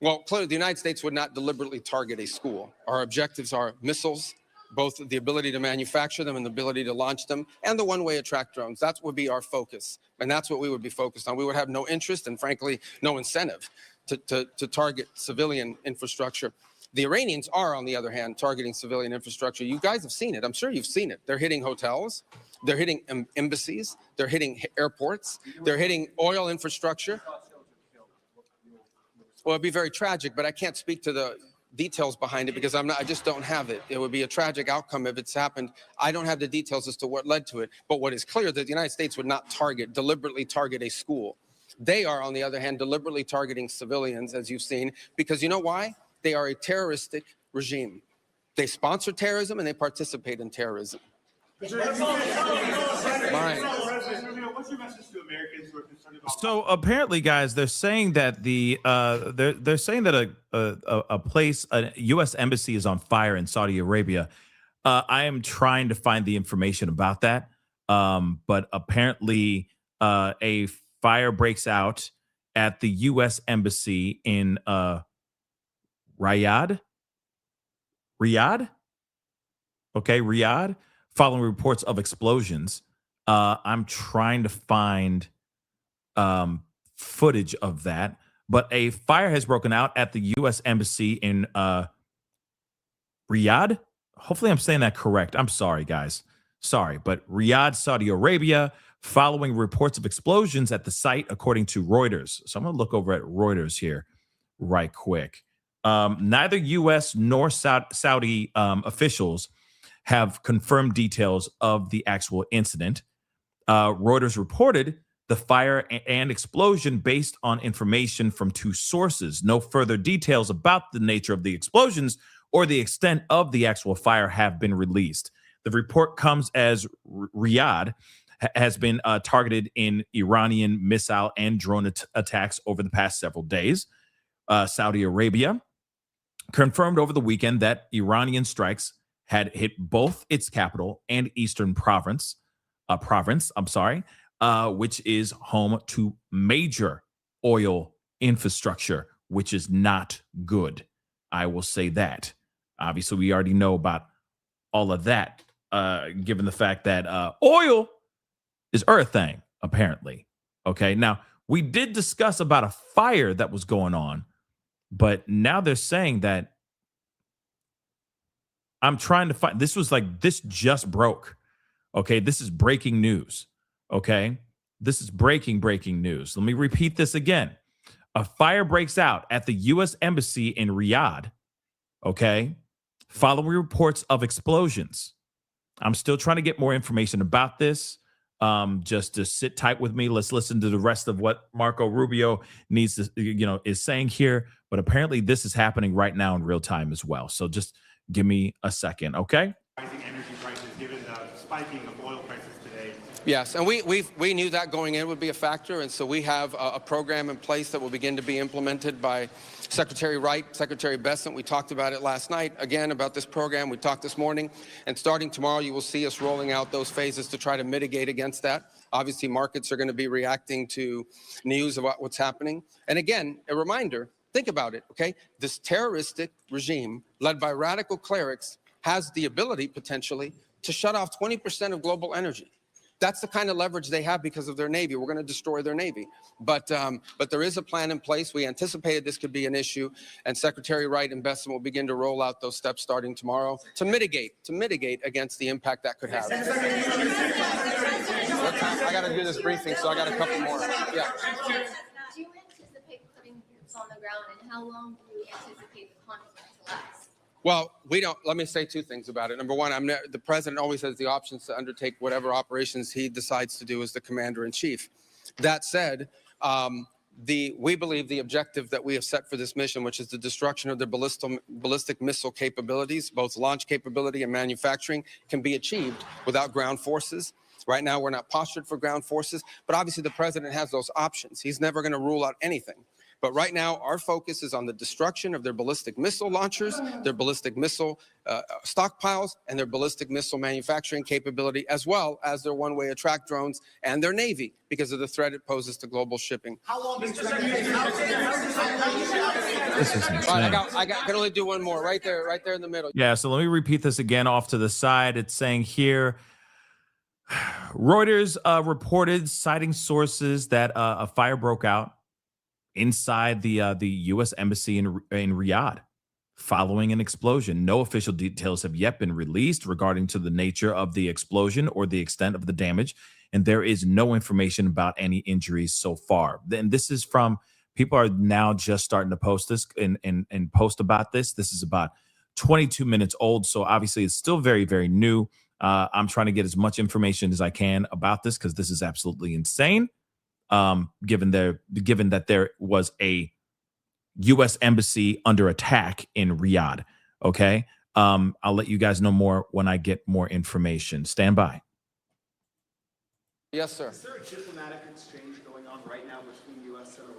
Well, clearly, the United States would not deliberately target a school. Our objectives are missiles, both the ability to manufacture them and the ability to launch them, and the one-way attract drones. That would be our focus, and that's what we would be focused on. We would have no interest and, frankly, no incentive to target civilian infrastructure. The Iranians are, on the other hand, targeting civilian infrastructure. You guys have seen it. I'm sure you've seen it. They're hitting hotels. They're hitting embassies. They're hitting airports. They're hitting oil infrastructure. Well, it'd be very tragic, but I can't speak to the details behind it because I just don't have it. It would be a tragic outcome if it's happened. I don't have the details as to what led to it. But what is clear that the United States would not deliberately target a school. They are, on the other hand, deliberately targeting civilians, as you've seen, because you know why? They are a terroristic regime. They sponsor terrorism and they participate in terrorism. What's your message to Americans who are concerned about? So apparently, guys, they're saying that they're saying that a U.S. embassy is on fire in Saudi Arabia. I am trying to find the information about that, but apparently, a fire breaks out at the U.S. embassy in Riyadh. Okay, Riyadh. Following reports of explosions. I'm trying to find footage of that, but a fire has broken out at the U.S. embassy in Riyadh. Hopefully I'm saying that correct. I'm sorry, guys. Sorry, but Riyadh, Saudi Arabia, following reports of explosions at the site, according to Reuters. So I'm going to look over at Reuters here right quick. Neither U.S. nor Saudi officials have confirmed details of the actual incident. Reuters reported the fire and explosion based on information from two sources. No further details about the nature of the explosions or the extent of the actual fire have been released. The report comes as Riyadh has been targeted in Iranian missile and drone attacks over the past several days. Saudi Arabia confirmed over the weekend that Iranian strikes had hit both its capital and eastern province, which is home to major oil infrastructure, which is not good. I will say that. Obviously, we already know about all of that, given the fact that oil is Earthang, apparently. Okay, now we did discuss about a fire that was going on, but now they're saying that I'm trying to find, this was like, this just broke. Okay, this is breaking news. Okay, this is breaking news. Let me repeat this again. A fire breaks out at the U.S. Embassy in Riyadh, okay, following reports of explosions. I'm still trying to get more information about this. Just to sit tight with me. Let's listen to the rest of what Marco Rubio needs to, is saying here. But apparently this is happening right now in real time as well. So just give me a second, okay? Rising energy prices, given the spiking of oil prices today. Yes, and we knew that going in would be a factor, and so we have a program in place that will begin to be implemented by Secretary Wright, Secretary Bessent. We talked about it last night, again, about this program. We talked this morning, and starting tomorrow, you will see us rolling out those phases to try to mitigate against that. Obviously, markets are going to be reacting to news about what's happening. And again, a reminder, think about it, okay? This terroristic regime led by radical clerics has the ability, potentially, to shut off 20% of global energy. That's the kind of leverage they have because of their Navy. We're going to destroy their Navy. But there is a plan in place. We anticipated this could be an issue, and Secretary Wright and Bessent will begin to roll out those steps starting tomorrow to mitigate against the impact that could have. I got to do this briefing, so I got a couple more. Yeah. Do you anticipate putting troops on the ground, and how long do you anticipate the conflict to last? Well, we don't. Let me say two things about it. Number one, the president always has the options to undertake whatever operations he decides to do as the commander in chief. That said, we believe the objective that we have set for this mission, which is the destruction of their ballistic missile capabilities, both launch capability and manufacturing, can be achieved without ground forces. Right now, we're not postured for ground forces, but obviously the president has those options. He's never going to rule out anything. But right now, our focus is on the destruction of their ballistic missile launchers, their ballistic missile stockpiles, and their ballistic missile manufacturing capability, as well as their one-way attract drones and their Navy, because of the threat it poses to global shipping. How long is This is insane. I can only do one more right there in the middle. Yeah, so let me repeat this again off to the side. It's saying here, Reuters reported, citing sources, that a fire broke out inside the U.S. Embassy in Riyadh following an explosion. No official details have yet been released regarding to the nature of the explosion or the extent of the damage, and there is no information about any injuries so far. Then this is from people are now just starting to post this and post about this. This is about 22 minutes old, so obviously it's still very, very new. I'm trying to get as much information as I can about this because this is absolutely insane. Given that there was a U.S. embassy under attack in Riyadh. Okay. I'll let you guys know more when I get more information. Stand by. Yes, sir. Is there a diplomatic exchange going on right now between U.S. and Iran?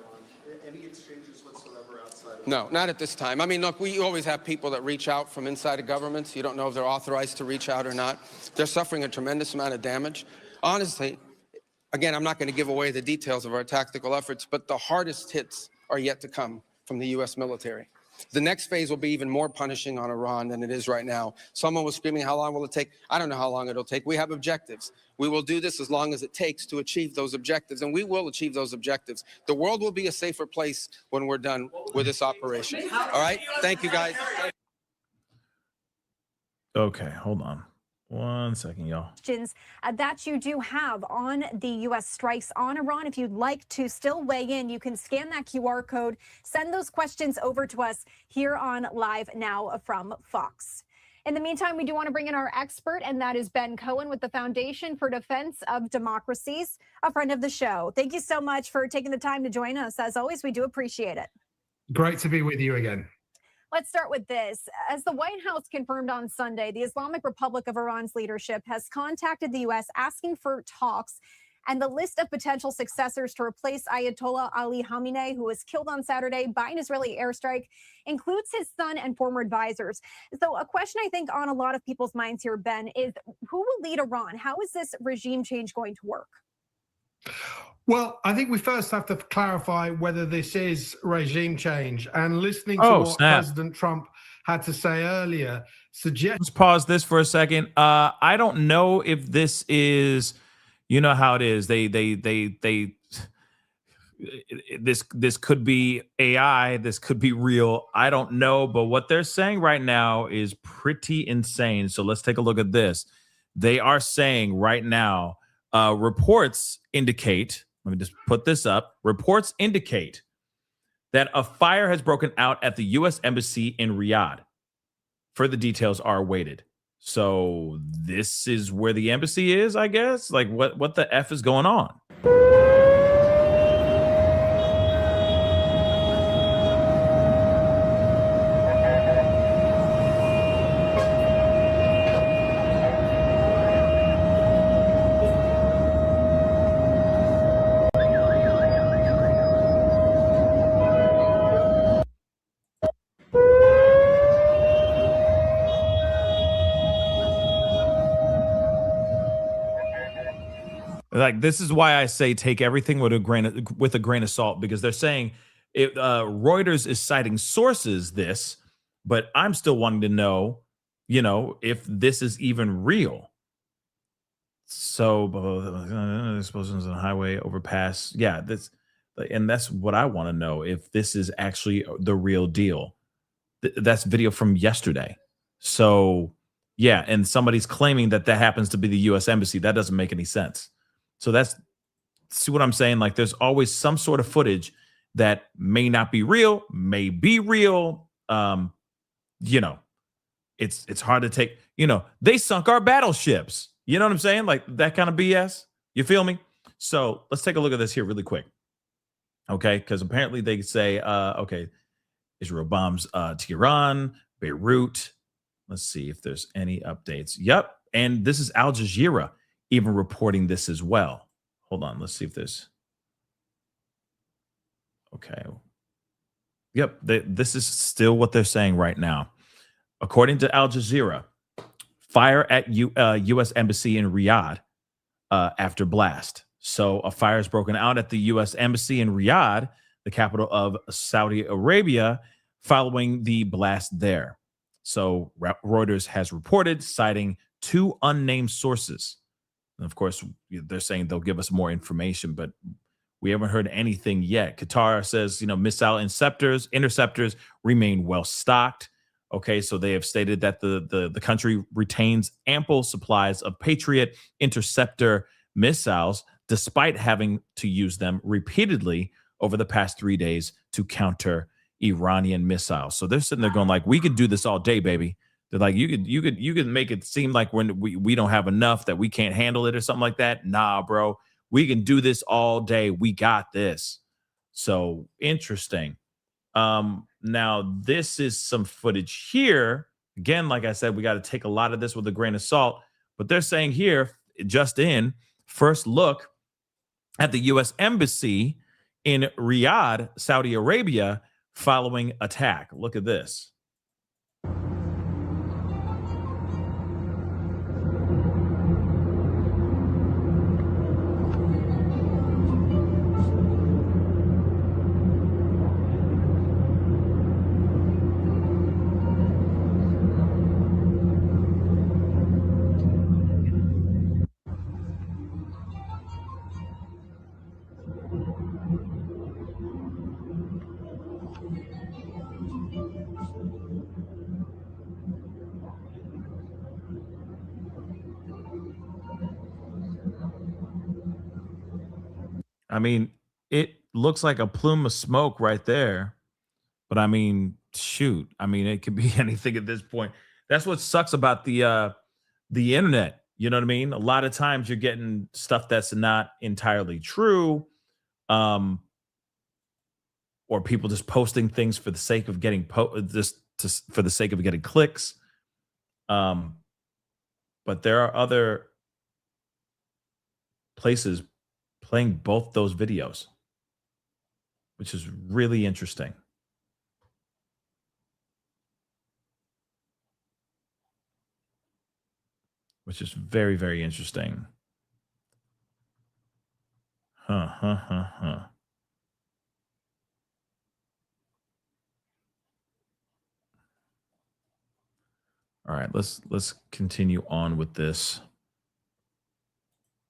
Any exchanges whatsoever outside of No, not at this time. I mean, look, we always have people that reach out from inside of governments. You don't know if they're authorized to reach out or not. They're suffering a tremendous amount of damage. Honestly, again, I'm not going to give away the details of our tactical efforts, but the hardest hits are yet to come from the U.S. military. The next phase will be even more punishing on Iran than it is right now. Someone was screaming, how long will it take? I don't know how long it'll take. We have objectives. We will do this as long as it takes to achieve those objectives, and we will achieve those objectives. The world will be a safer place when we're done with this operation. All right? Thank you, guys. Okay, hold on. 1 second, y'all. Questions that you do have on the U.S. strikes on Iran. If you'd like to still weigh in, you can scan that QR code. Send those questions over to us here on Live Now from Fox. In the meantime, we do want to bring in our expert, and that is Ben Cohen with the Foundation for Defense of Democracies, a friend of the show. Thank you so much for taking the time to join us. As always, we do appreciate it. Great to be with you again. Let's start with this. As the White House confirmed on Sunday, the Islamic Republic of Iran's leadership has contacted the U.S. asking for talks, and the list of potential successors to replace Ayatollah Ali Khamenei, who was killed on Saturday by an Israeli airstrike, includes his son and former advisors. So a question I think on a lot of people's minds here, Ben, is who will lead Iran? How is this regime change going to work? Well, I think we first have to clarify whether this is regime change. And listening to what President Trump had to say earlier suggests... Let's pause this for a second. I don't know if this is, You know how it is. This could be AI. This could be real. I don't know. But what they're saying right now is pretty insane. So let's take a look at this. They are saying right now, reports indicate, let me just put this up. Reports indicate that a fire has broken out at the U.S. Embassy in Riyadh. Further details are awaited. So this is where the embassy is, I guess? Like, what the F is going on? Like, this is why I say take everything with a grain of salt, because they're saying Reuters is citing sources this, but I'm still wanting to know, if this is even real. So explosions on the highway overpass. Yeah, that's what I want to know, if this is actually the real deal. That's video from yesterday. So yeah, and somebody's claiming that happens to be the U.S. Embassy. That doesn't make any sense. So see what I'm saying? Like, there's always some sort of footage that may not be real, may be real. It's hard to take, they sunk our battleships. You know what I'm saying? Like, that kind of BS. You feel me? So let's take a look at this here really quick. Okay. Because apparently they say, Israel bombs Tehran, Beirut. Let's see if there's any updates. Yep. And this is Al Jazeera even reporting this as well. Hold on. Let's see if there's. Okay. Yep. This is still what they're saying right now. According to Al Jazeera, fire at U.S. Embassy in Riyadh after blast. So a fire has broken out at the U.S. Embassy in Riyadh, the capital of Saudi Arabia, following the blast there. So Reuters has reported, citing 2 unnamed sources. And of course, they're saying they'll give us more information, but we haven't heard anything yet. Qatar says, missile interceptors remain well stocked. Okay, so they have stated that the country retains ample supplies of Patriot interceptor missiles, despite having to use them repeatedly over the past 3 days to counter Iranian missiles. So they're sitting there going like, we could do this all day, baby. They're like, you could make it seem like when we don't have enough, that we can't handle it or something like that. Nah, bro, we can do this all day. We got this. So interesting. Now this is some footage here. Again, like I said, we got to take a lot of this with a grain of salt, but they're saying here, just in first look at the U.S. Embassy in Riyadh, Saudi Arabia, following attack. Look at this. I mean, it looks like a plume of smoke right there. But I mean, shoot. I mean, it could be anything at this point. That's what sucks about the internet. You know what I mean? A lot of times you're getting stuff that's not entirely true. Or people just posting things for the sake of getting for the sake of getting clicks. But there are other places playing both those videos, which is really interesting. Which is very, very interesting. All right, let's continue on with this.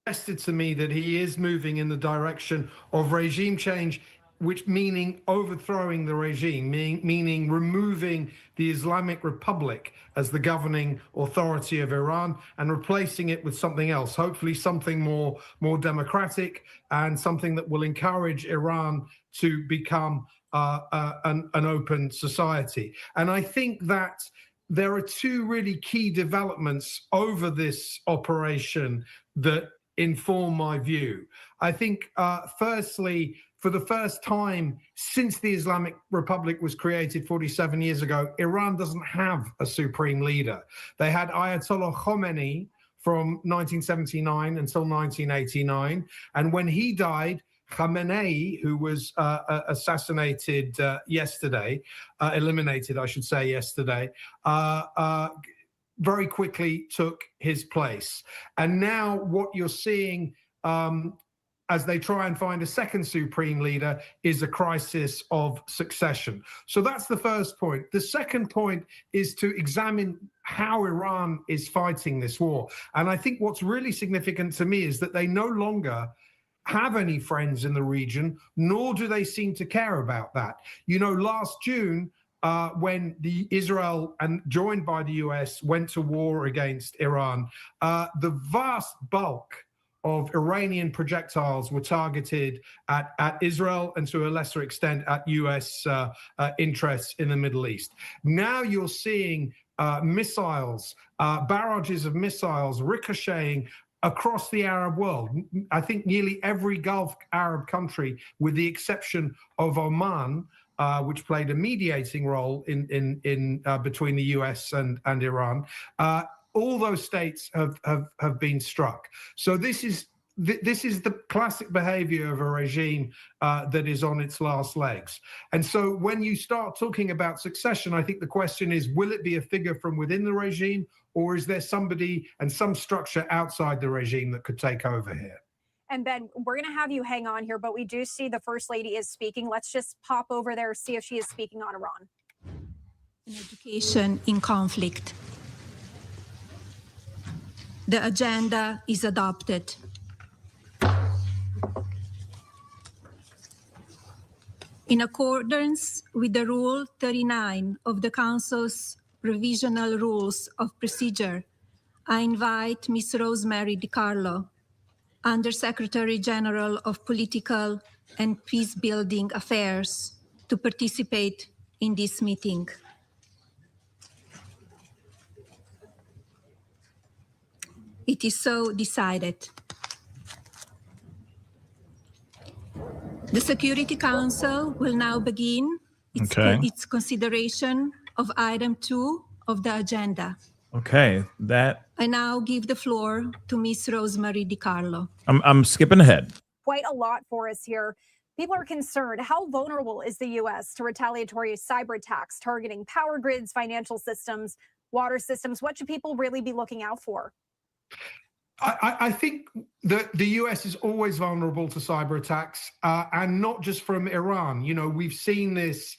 suggested to me that he is moving in the direction of regime change, which meaning overthrowing the regime, meaning removing the Islamic Republic as the governing authority of Iran and replacing it with something else, hopefully something more democratic and something that will encourage Iran to become an open society. And I think that there are two really key developments over this operation that inform my view. I think, firstly, for the first time since the Islamic Republic was created 47 years ago, Iran doesn't have a supreme leader. They had Ayatollah Khomeini from 1979 until 1989. And when he died, Khamenei, who was assassinated eliminated, I should say, yesterday, very quickly took his place. And now what you're seeing as they try and find a second supreme leader is a crisis of succession. So that's the first point. The second point is to examine how Iran is fighting this war. And I think what's really significant to me is that they no longer have any friends in the region, nor do they seem to care about that. You know, last June, when Israel, and joined by the US, went to war against Iran, the vast bulk of Iranian projectiles were targeted at Israel and to a lesser extent at US interests in the Middle East. Now you're seeing missiles, barrages of missiles ricocheting across the Arab world. I think nearly every Gulf Arab country, with the exception of Oman, which played a mediating role in between the US and Iran, all those states have been struck. So this is the classic behavior of a regime that is on its last legs. And so when you start talking about succession, I think the question is, will it be a figure from within the regime, or is there somebody and some structure outside the regime that could take over here? And Ben, we're going to have you hang on here, but we do see the First Lady is speaking. Let's just pop over there, see if she is speaking on Iran. An education in conflict. The agenda is adopted. In accordance with the Rule 39 of the Council's Provisional Rules of Procedure, I invite Ms. Rosemary DiCarlo, Undersecretary General of Political and Peacebuilding Affairs, to participate in this meeting. It is so decided. The Security Council will now begin its consideration of item 2 of the agenda. Okay, I now give the floor to Ms. Rosemary DiCarlo. I'm skipping ahead. Quite a lot for us here. People are concerned. How vulnerable is the U.S. to retaliatory cyber attacks targeting power grids, financial systems, water systems? What should people really be looking out for? I think that the US is always vulnerable to cyber attacks, and not just from Iran. You know, we've seen this,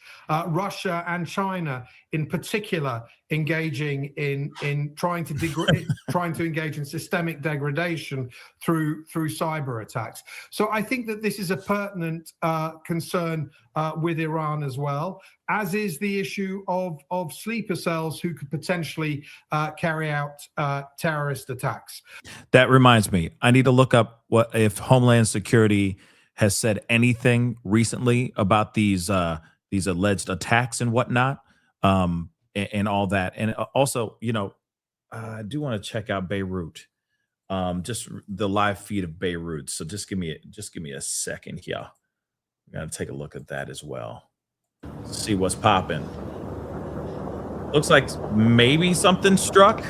Russia and China in particular engaging in trying to engage in systemic degradation through cyber attacks. So I think that this is a pertinent concern with Iran as well, as is the issue of sleeper cells who could potentially carry out terrorist attacks. That reminds me, I need to look up what if Homeland Security has said anything recently about these alleged attacks and whatnot, and all that. And also, you know, I do want to check out Beirut, just the live feed of Beirut. So just give me a second here. We got to take a look at that as well. See what's popping. Looks like maybe something struck.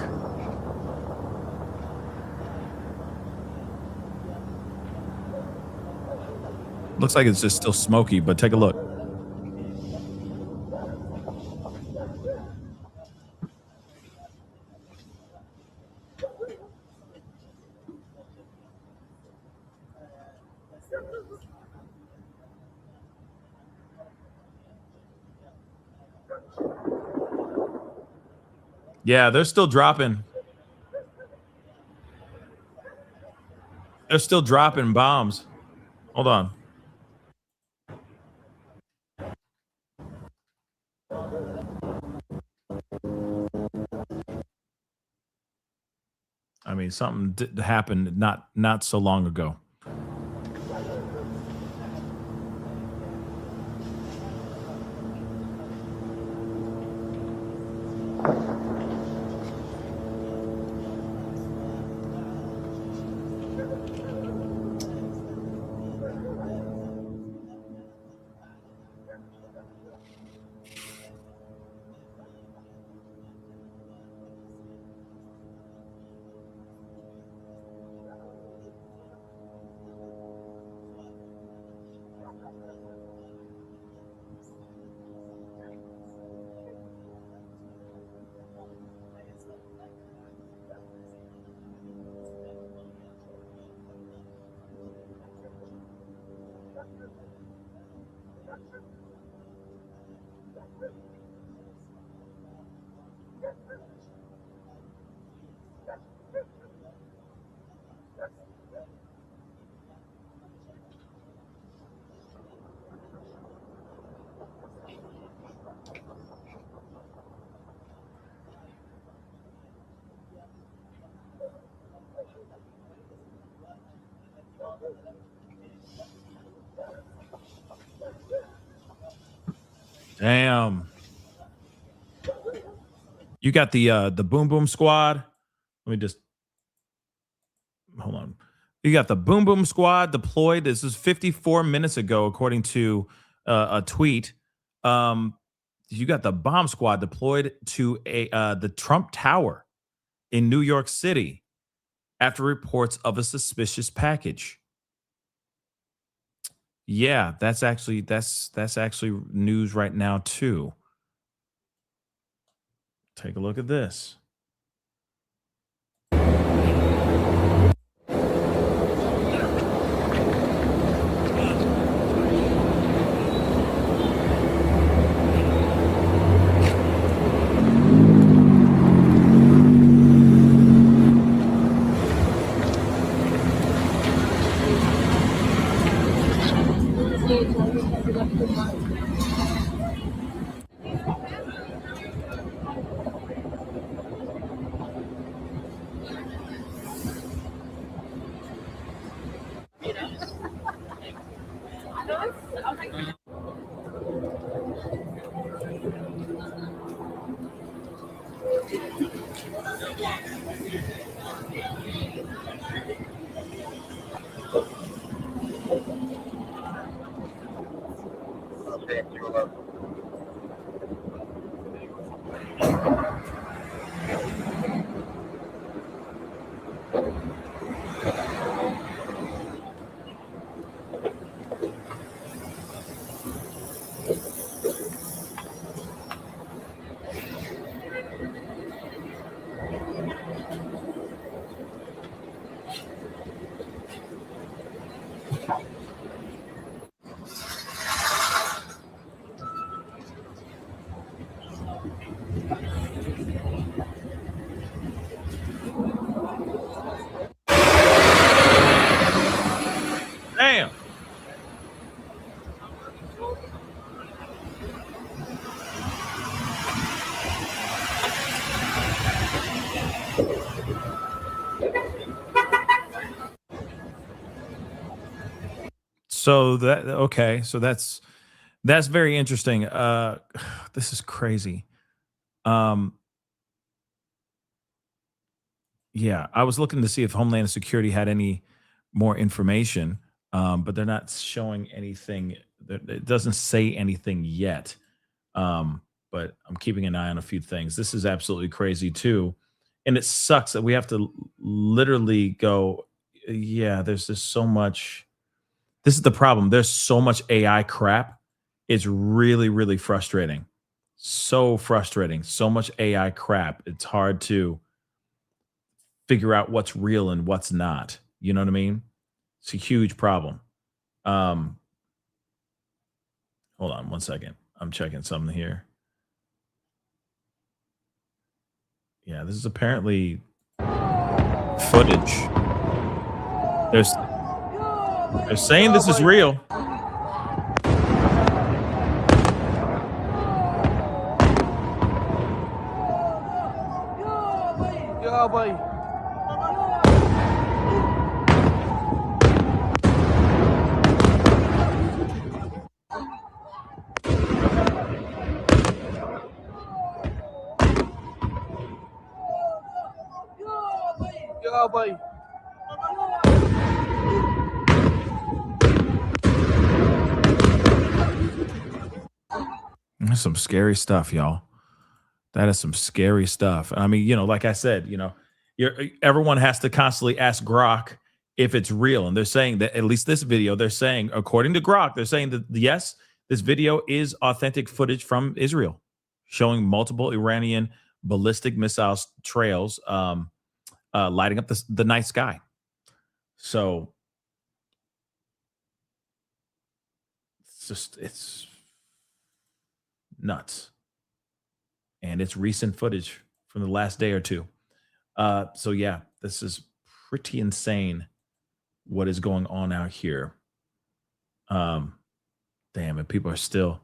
Looks like it's just still smoky, but take a look. Yeah, they're still dropping. They're still dropping bombs. Hold on. I mean, something happened not so long ago. Damn. You got the Boom Boom Squad. Let me just hold on. You got the Boom Boom Squad deployed. This is 54 minutes ago, according to a tweet. You got the Bomb Squad deployed to the Trump Tower in New York City after reports of a suspicious package. Yeah, that's actually news right now too. Take a look at this. Damn. So that's very interesting. This is crazy. Yeah, I was looking to see if Homeland Security had any more information, but they're not showing anything. It doesn't say anything yet. But I'm keeping an eye on a few things. This is absolutely crazy too. And it sucks that we have to literally go, yeah, there's just so much. This is the problem. There's so much AI crap. It's really, really frustrating. So frustrating. So much AI crap. It's hard to figure out what's real and what's not. You know what I mean? It's a huge problem. Hold on one second. I'm checking something here. Yeah, this is apparently footage They're saying this is real. That's some scary stuff, y'all. That is some scary stuff. I mean, like I said, everyone has to constantly ask Grok if it's real. And they're saying that at least this video, they're saying, according to Grok, they're saying that yes, this video is authentic footage from Israel showing multiple Iranian ballistic missile trails lighting up the night sky. So it's nuts. And it's recent footage from the last day or two. So yeah, this is pretty insane what is going on out here. Damn it, people are still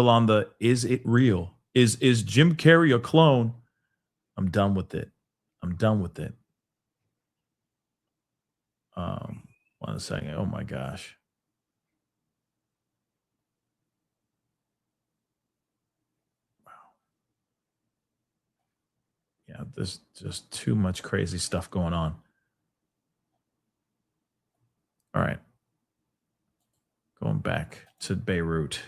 on the, is it real? Is Jim Carrey a clone? I'm done with it. One second. Oh my gosh. Yeah, there's just too much crazy stuff going on. All right. Going back to Beirut.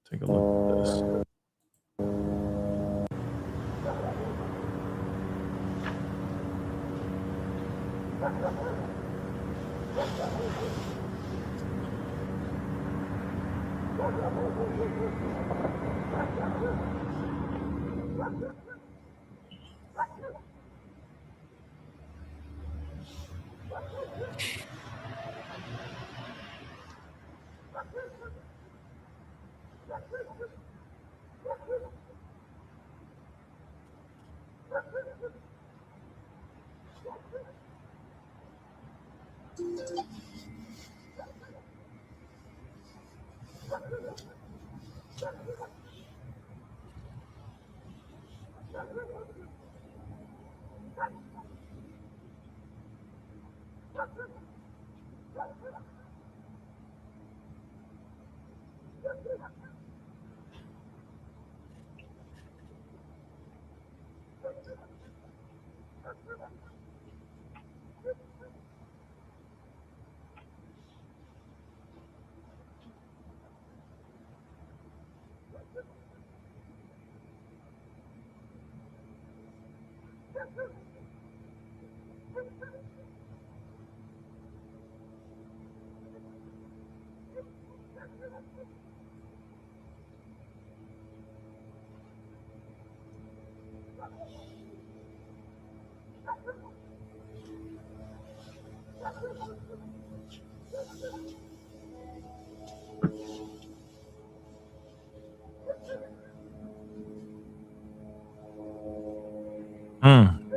Take a look at this.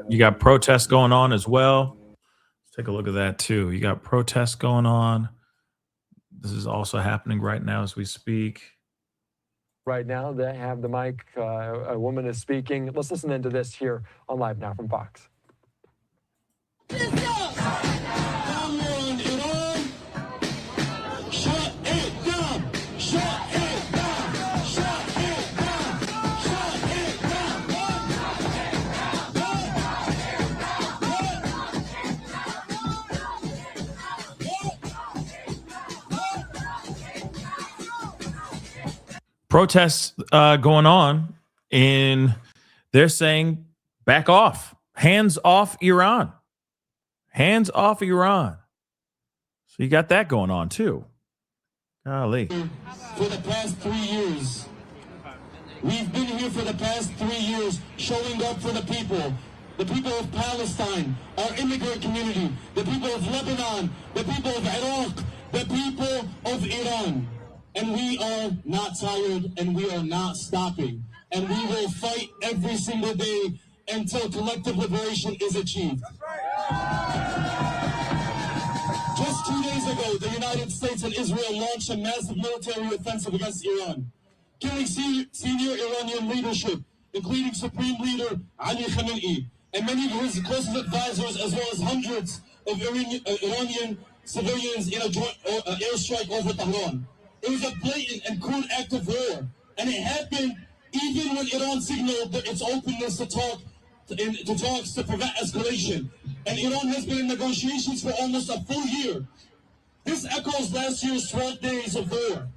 You got protests going on as well. Let's take a look at that too. You got protests going on. This is also happening right now as we speak. Right now, they have the mic. A woman is speaking. Let's listen into this here on Live Now from Fox. Protests going on, and they're saying, back off, hands off Iran, hands off Iran. So you got that going on too. Golly. For the past 3 years, we've been here for the past 3 years, showing up for the people of Palestine, our immigrant community, the people of Lebanon, the people of Iraq, the people of Iran. And we are not tired, and we are not stopping. And we will fight every single day until collective liberation is achieved. days ago, the United States and Israel launched a massive military offensive against Iran, killing senior Iranian leadership, including Supreme Leader Ali Khamenei, and many of his closest advisors, as well as hundreds of Iranian civilians in a joint airstrike over Tehran. It was a blatant and crude act of war, and it happened even when Iran signaled its openness to talks to prevent escalation. And Iran has been in negotiations for almost a full year. This echoes last year's 12 days of war.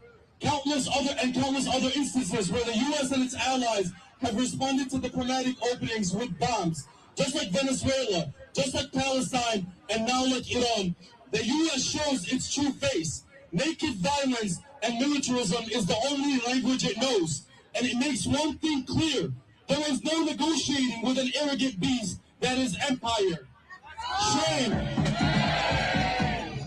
Countless other instances where the U.S. and its allies have responded to diplomatic openings with bombs, just like Venezuela, just like Palestine, and now like Iran. The U.S. shows its true face. Naked violence and militarism is the only language it knows. And it makes one thing clear. There is no negotiating with an arrogant beast that is empire. Shame.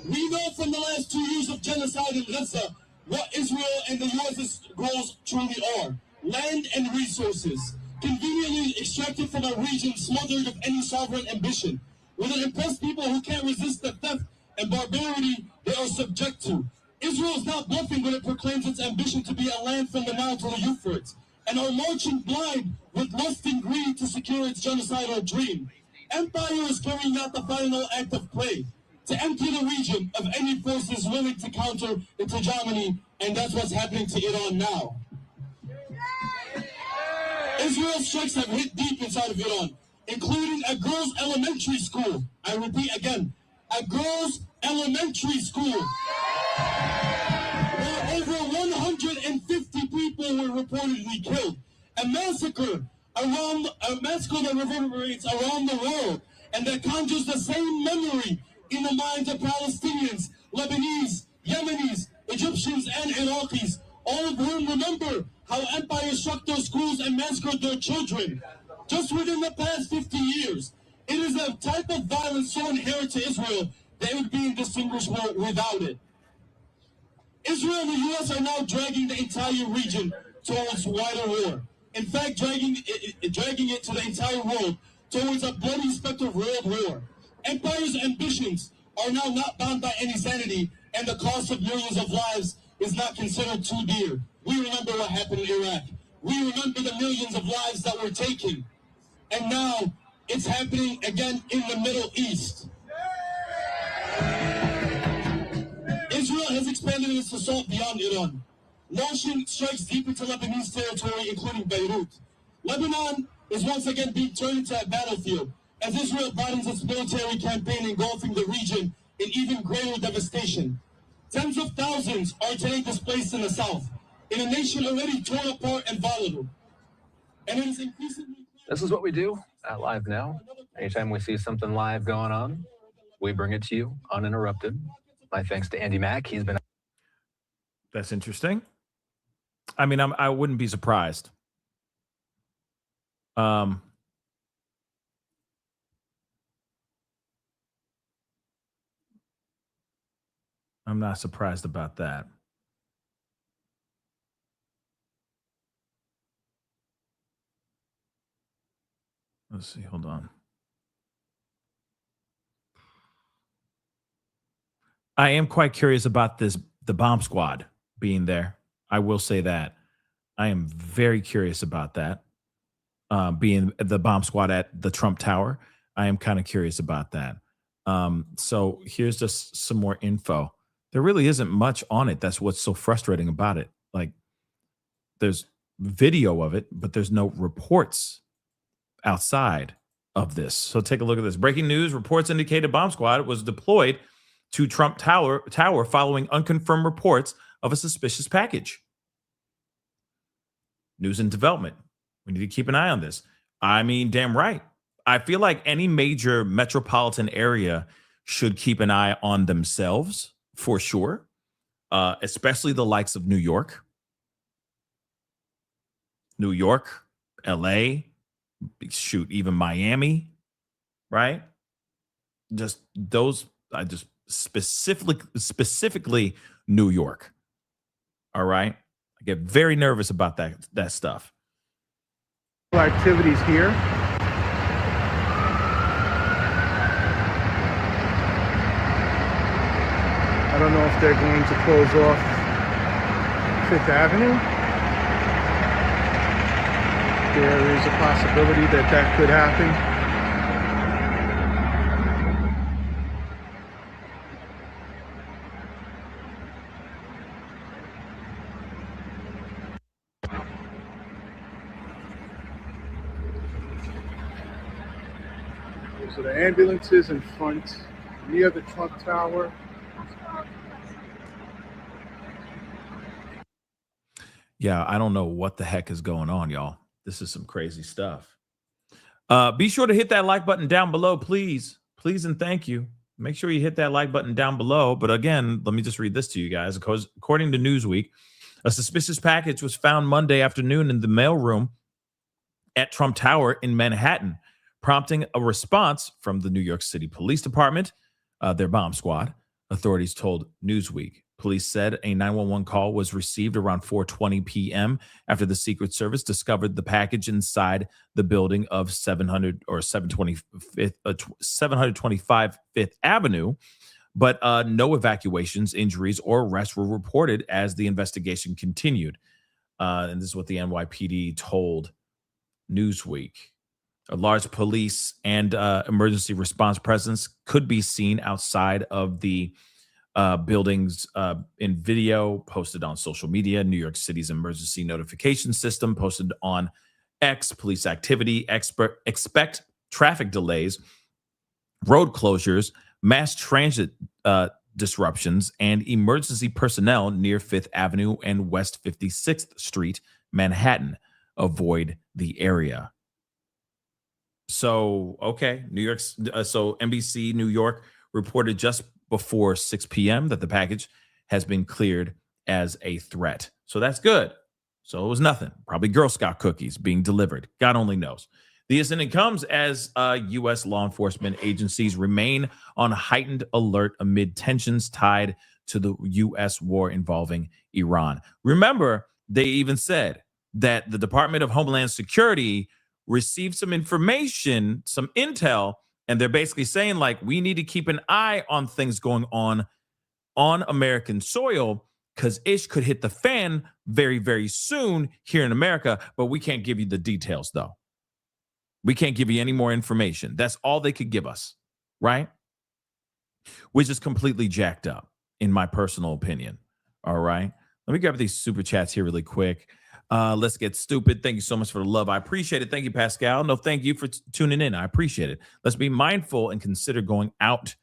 We know from the last 2 years of genocide in Gaza what Israel and the U.S.'s goals truly are. Land and resources, conveniently extracted from a region smothered of any sovereign ambition, with an impressed people who can't resist the theft and barbarity they are subject to. Israel is not bluffing when it proclaims its ambition to be a land from the Nile to the Euphrates, and are marching blind with lust and greed to secure its genocidal dream. Empire is carrying out the final act of play, to empty the region of any forces willing to counter its hegemony, and that's what's happening to Iran now. Israel's strikes have hit deep inside of Iran, including a girls' elementary school. I repeat again, a girls' elementary school, where over 150 people were reportedly killed. A massacre that reverberates around the world, and that conjures the same memory in the minds of Palestinians, Lebanese, Yemenis, Egyptians, and Iraqis, all of whom remember how empire struck their schools and massacred their children. Just within the past 50 years, it is a type of violence so inherent to Israel that it would be indistinguishable without it. Israel and the U.S. are now dragging the entire region towards wider war. In fact, dragging it to the entire world towards a bloody specter of world war. Empire's ambitions are now not bound by any sanity, and the cost of millions of lives is not considered too dear. We remember what happened in Iraq. We remember the millions of lives that were taken. And now it's happening again in the Middle East. Israel has expanded its assault beyond Iran, launching strikes deep into Lebanese territory, including Beirut. Lebanon is once again being turned into a battlefield as Israel broadens its military campaign engulfing the region in even greater devastation. Tens of thousands are today displaced in the south, in a nation already torn apart and volatile. And it is increasingly... This is what we do at Live Now. Anytime we see something live going on, we bring it to you uninterrupted. My thanks to Andy Mack. He's been... That's interesting. I mean, I wouldn't be surprised. I'm not surprised about that. Let's see. Hold on. I am quite curious about the bomb squad being there. I will say that. I am very curious about that. Being the bomb squad at the Trump Tower. I am kind of curious about that. So here's just some more info. There really isn't much on it. That's what's so frustrating about it. Like, there's video of it, but there's no reports outside of this. So take a look at this. Breaking news. Reports indicate a bomb squad was deployed to Trump Tower following unconfirmed reports of a suspicious package. News and development. We need to keep an eye on this. I mean, damn right. I feel like any major metropolitan area should keep an eye on themselves for sure, especially the likes of New York, LA, shoot, even Miami, right? Just those, I just specifically New York. All right. I get very nervous about that stuff. Activities here. don't know if they're going to close off Fifth Avenue. There is a possibility that that could happen. So the ambulances in front near the Trump Tower. Yeah, I don't know what the heck is going on, y'all. This is some crazy stuff. Be sure to hit that like button down below, please. Please and thank you. Make sure you hit that like button down below. But again, let me just read this to you guys. Because according to Newsweek, a suspicious package was found Monday afternoon in the mailroom at Trump Tower in Manhattan, prompting a response from the New York City Police Department, their bomb squad, authorities told Newsweek. Police said a 911 call was received around 4:20 p.m. after the Secret Service discovered the package inside the building of 725 Fifth Avenue, but no evacuations, injuries, or arrests were reported as the investigation continued. And this is what the NYPD told Newsweek. A large police and emergency response presence could be seen outside of the buildings in video posted on social media. New York City's emergency notification system posted on X. Police activity, expect traffic delays, road closures, mass transit disruptions, and emergency personnel near Fifth Avenue and West 56th Street, Manhattan. Avoid the area. So, okay, New York. So NBC New York reported just before 6 p.m. that the package has been cleared as a threat. So that's good. So it was nothing. Probably Girl Scout cookies being delivered. God only knows. The incident comes as U.S. law enforcement agencies remain on heightened alert amid tensions tied to the U.S. war involving Iran. Remember, they even said that the Department of Homeland Security received some information, some intel, and they're basically saying, like, we need to keep an eye on things going on American soil because ish could hit the fan very, very soon here in America, but we can't give you the details, though. We can't give you any more information. That's all they could give us, right? Which is completely jacked up, in my personal opinion, all right? Let me grab these super chats here really quick. Let's get stupid. Thank you so much for the love. I appreciate it. Thank you, Pascal. No, thank you for tuning in. I appreciate it. Let's be mindful and consider going out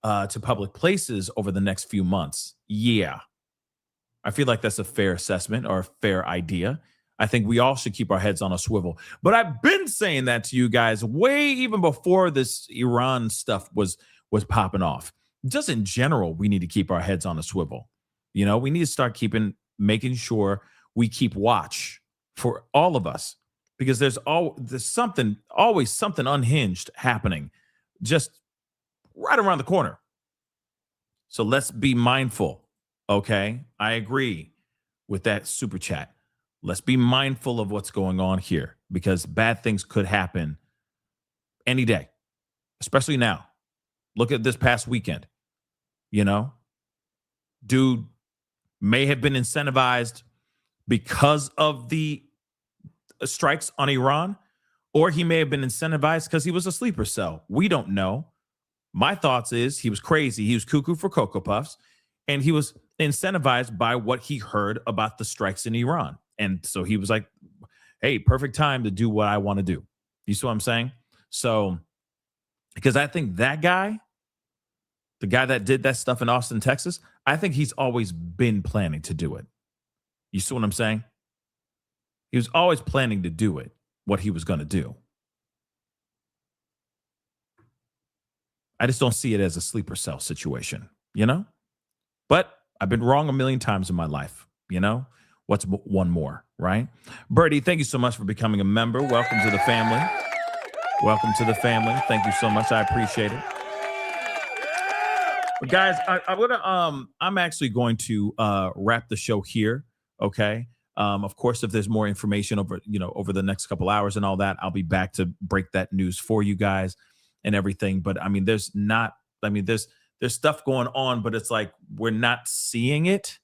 to public places over the next few months. Yeah. I feel like that's a fair assessment or a fair idea. I think we all should keep our heads on a swivel. But I've been saying that to you guys way even before this Iran stuff was popping off. Just in general, we need to keep our heads on a swivel. You know, we need to start making sure we keep watch for all of us, because there's always something unhinged happening just right around the corner. So let's be mindful. Okay. I agree with that super chat. Let's be mindful of what's going on here, because bad things could happen any day, especially now. Look at this past weekend. You know, dude may have been incentivized because of the strikes on Iran, or he may have been incentivized because he was a sleeper cell. We don't know. My thoughts is he was crazy. He was cuckoo for Cocoa Puffs, and he was incentivized by what he heard about the strikes in Iran. And so he was like, hey, perfect time to do what I want to do. You see what I'm saying? So, because I think that guy, the guy that did that stuff in Austin, Texas, I think he's always been planning to do it. You see what I'm saying? He was always planning to do it, what he was going to do. I just don't see it as a sleeper cell situation, you know? But I've been wrong a million times in my life, you know? What's one more, right? Birdie, thank you so much for becoming a member. Welcome to the family. Welcome to the family. Thank you so much. I appreciate it. But guys, I'm actually going to wrap the show here. Okay. Of course, if there's more information over the next couple hours and all that, I'll be back to break that news for you guys and everything. But I mean, there's there's stuff going on, but it's like we're not seeing it.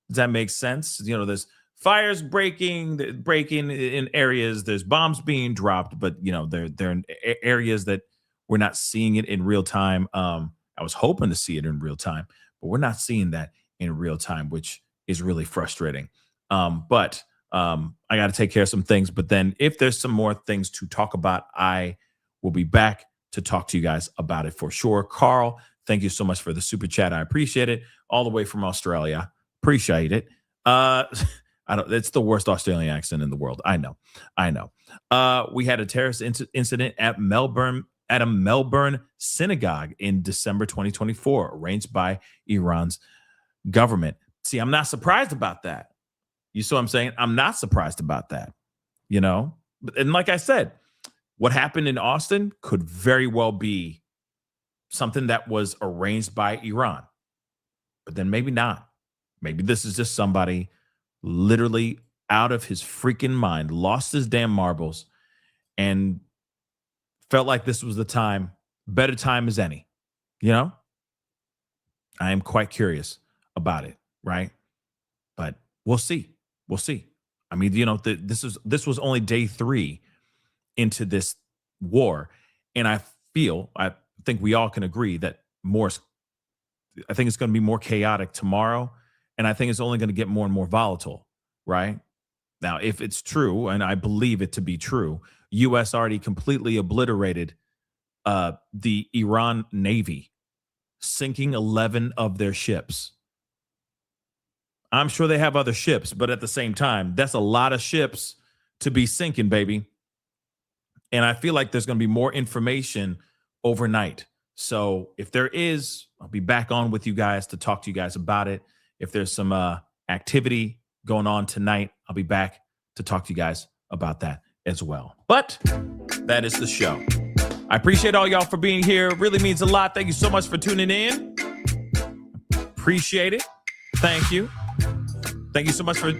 Does that make sense? There's fires breaking in areas. There's bombs being dropped, but they're in areas that we're not seeing it in real time. I was hoping to see it in real time, but we're not seeing that in real time, which is really frustrating. But I got to take care of some things. But then if there's some more things to talk about, I will be back to talk to you guys about it for sure. Carl, thank you so much for the super chat. I appreciate it. All the way from Australia. Appreciate it. It's the worst Australian accent in the world. I know. We had a terrorist incident at a Melbourne synagogue in December 2024, arranged by Iran's government. See, I'm not surprised about that. You see what I'm saying? I'm not surprised about that. And like I said, what happened in Austin could very well be something that was arranged by Iran, but then maybe not. Maybe this is just somebody literally out of his freaking mind, lost his damn marbles, and felt like this was the time, better time as any. I am quite curious about it, right? But we'll see. We'll see. I mean, this was only day 3 into this war, and I think we all can agree that I think it's going to be more chaotic tomorrow, and I think it's only going to get more and more volatile, right? Now, if it's true, and I believe it to be true, U.S. already completely obliterated the Iran Navy, sinking 11 of their ships. I'm sure they have other ships, but at the same time, that's a lot of ships to be sinking, baby. And I feel like there's going to be more information overnight. So if there is, I'll be back on with you guys to talk to you guys about it. If there's some activity going on tonight, I'll be back to talk to you guys about that as well. But that is the show. I appreciate all y'all for being here. It really means a lot. Thank you so much for tuning in. Appreciate it. Thank you. Thank you so much for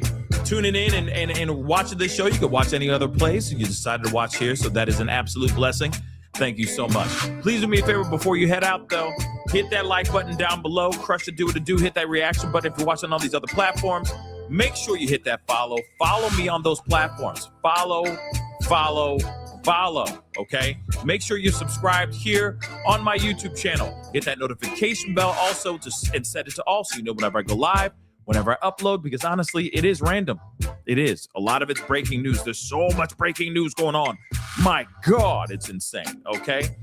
tuning in and watching this show. You could watch any other place. You decided to watch here, so that is an absolute blessing. Thank you so much. Please do me a favor before you head out, though. Hit that like button down below. Crush the do what to do. Hit that reaction button if you're watching on these other platforms. Make sure you hit that follow. Follow me on those platforms. Follow. Okay? Make sure you're subscribed here on my YouTube channel. Hit that notification bell also and set it to all so you know whenever I go live, whenever I upload, because honestly, it is random. It is. A lot of it's breaking news. There's so much breaking news going on. My God, it's insane. Okay?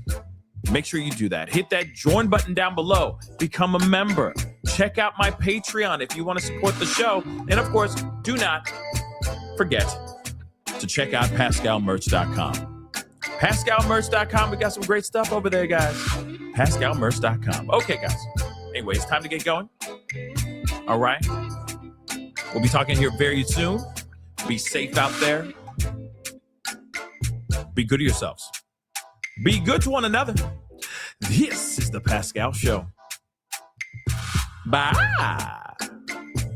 Make sure you do that. Hit that join button down below. Become a member. Check out my Patreon if you want to support the show. And of course, do not forget to check out PascalMerch.com. PascalMerch.com. We got some great stuff over there, guys. PascalMerch.com. Okay, guys. Anyway, it's time to get going. All right. We'll be talking here very soon. Be safe out there. Be good to yourselves. Be good to one another. This is the Pascal Show. Bye.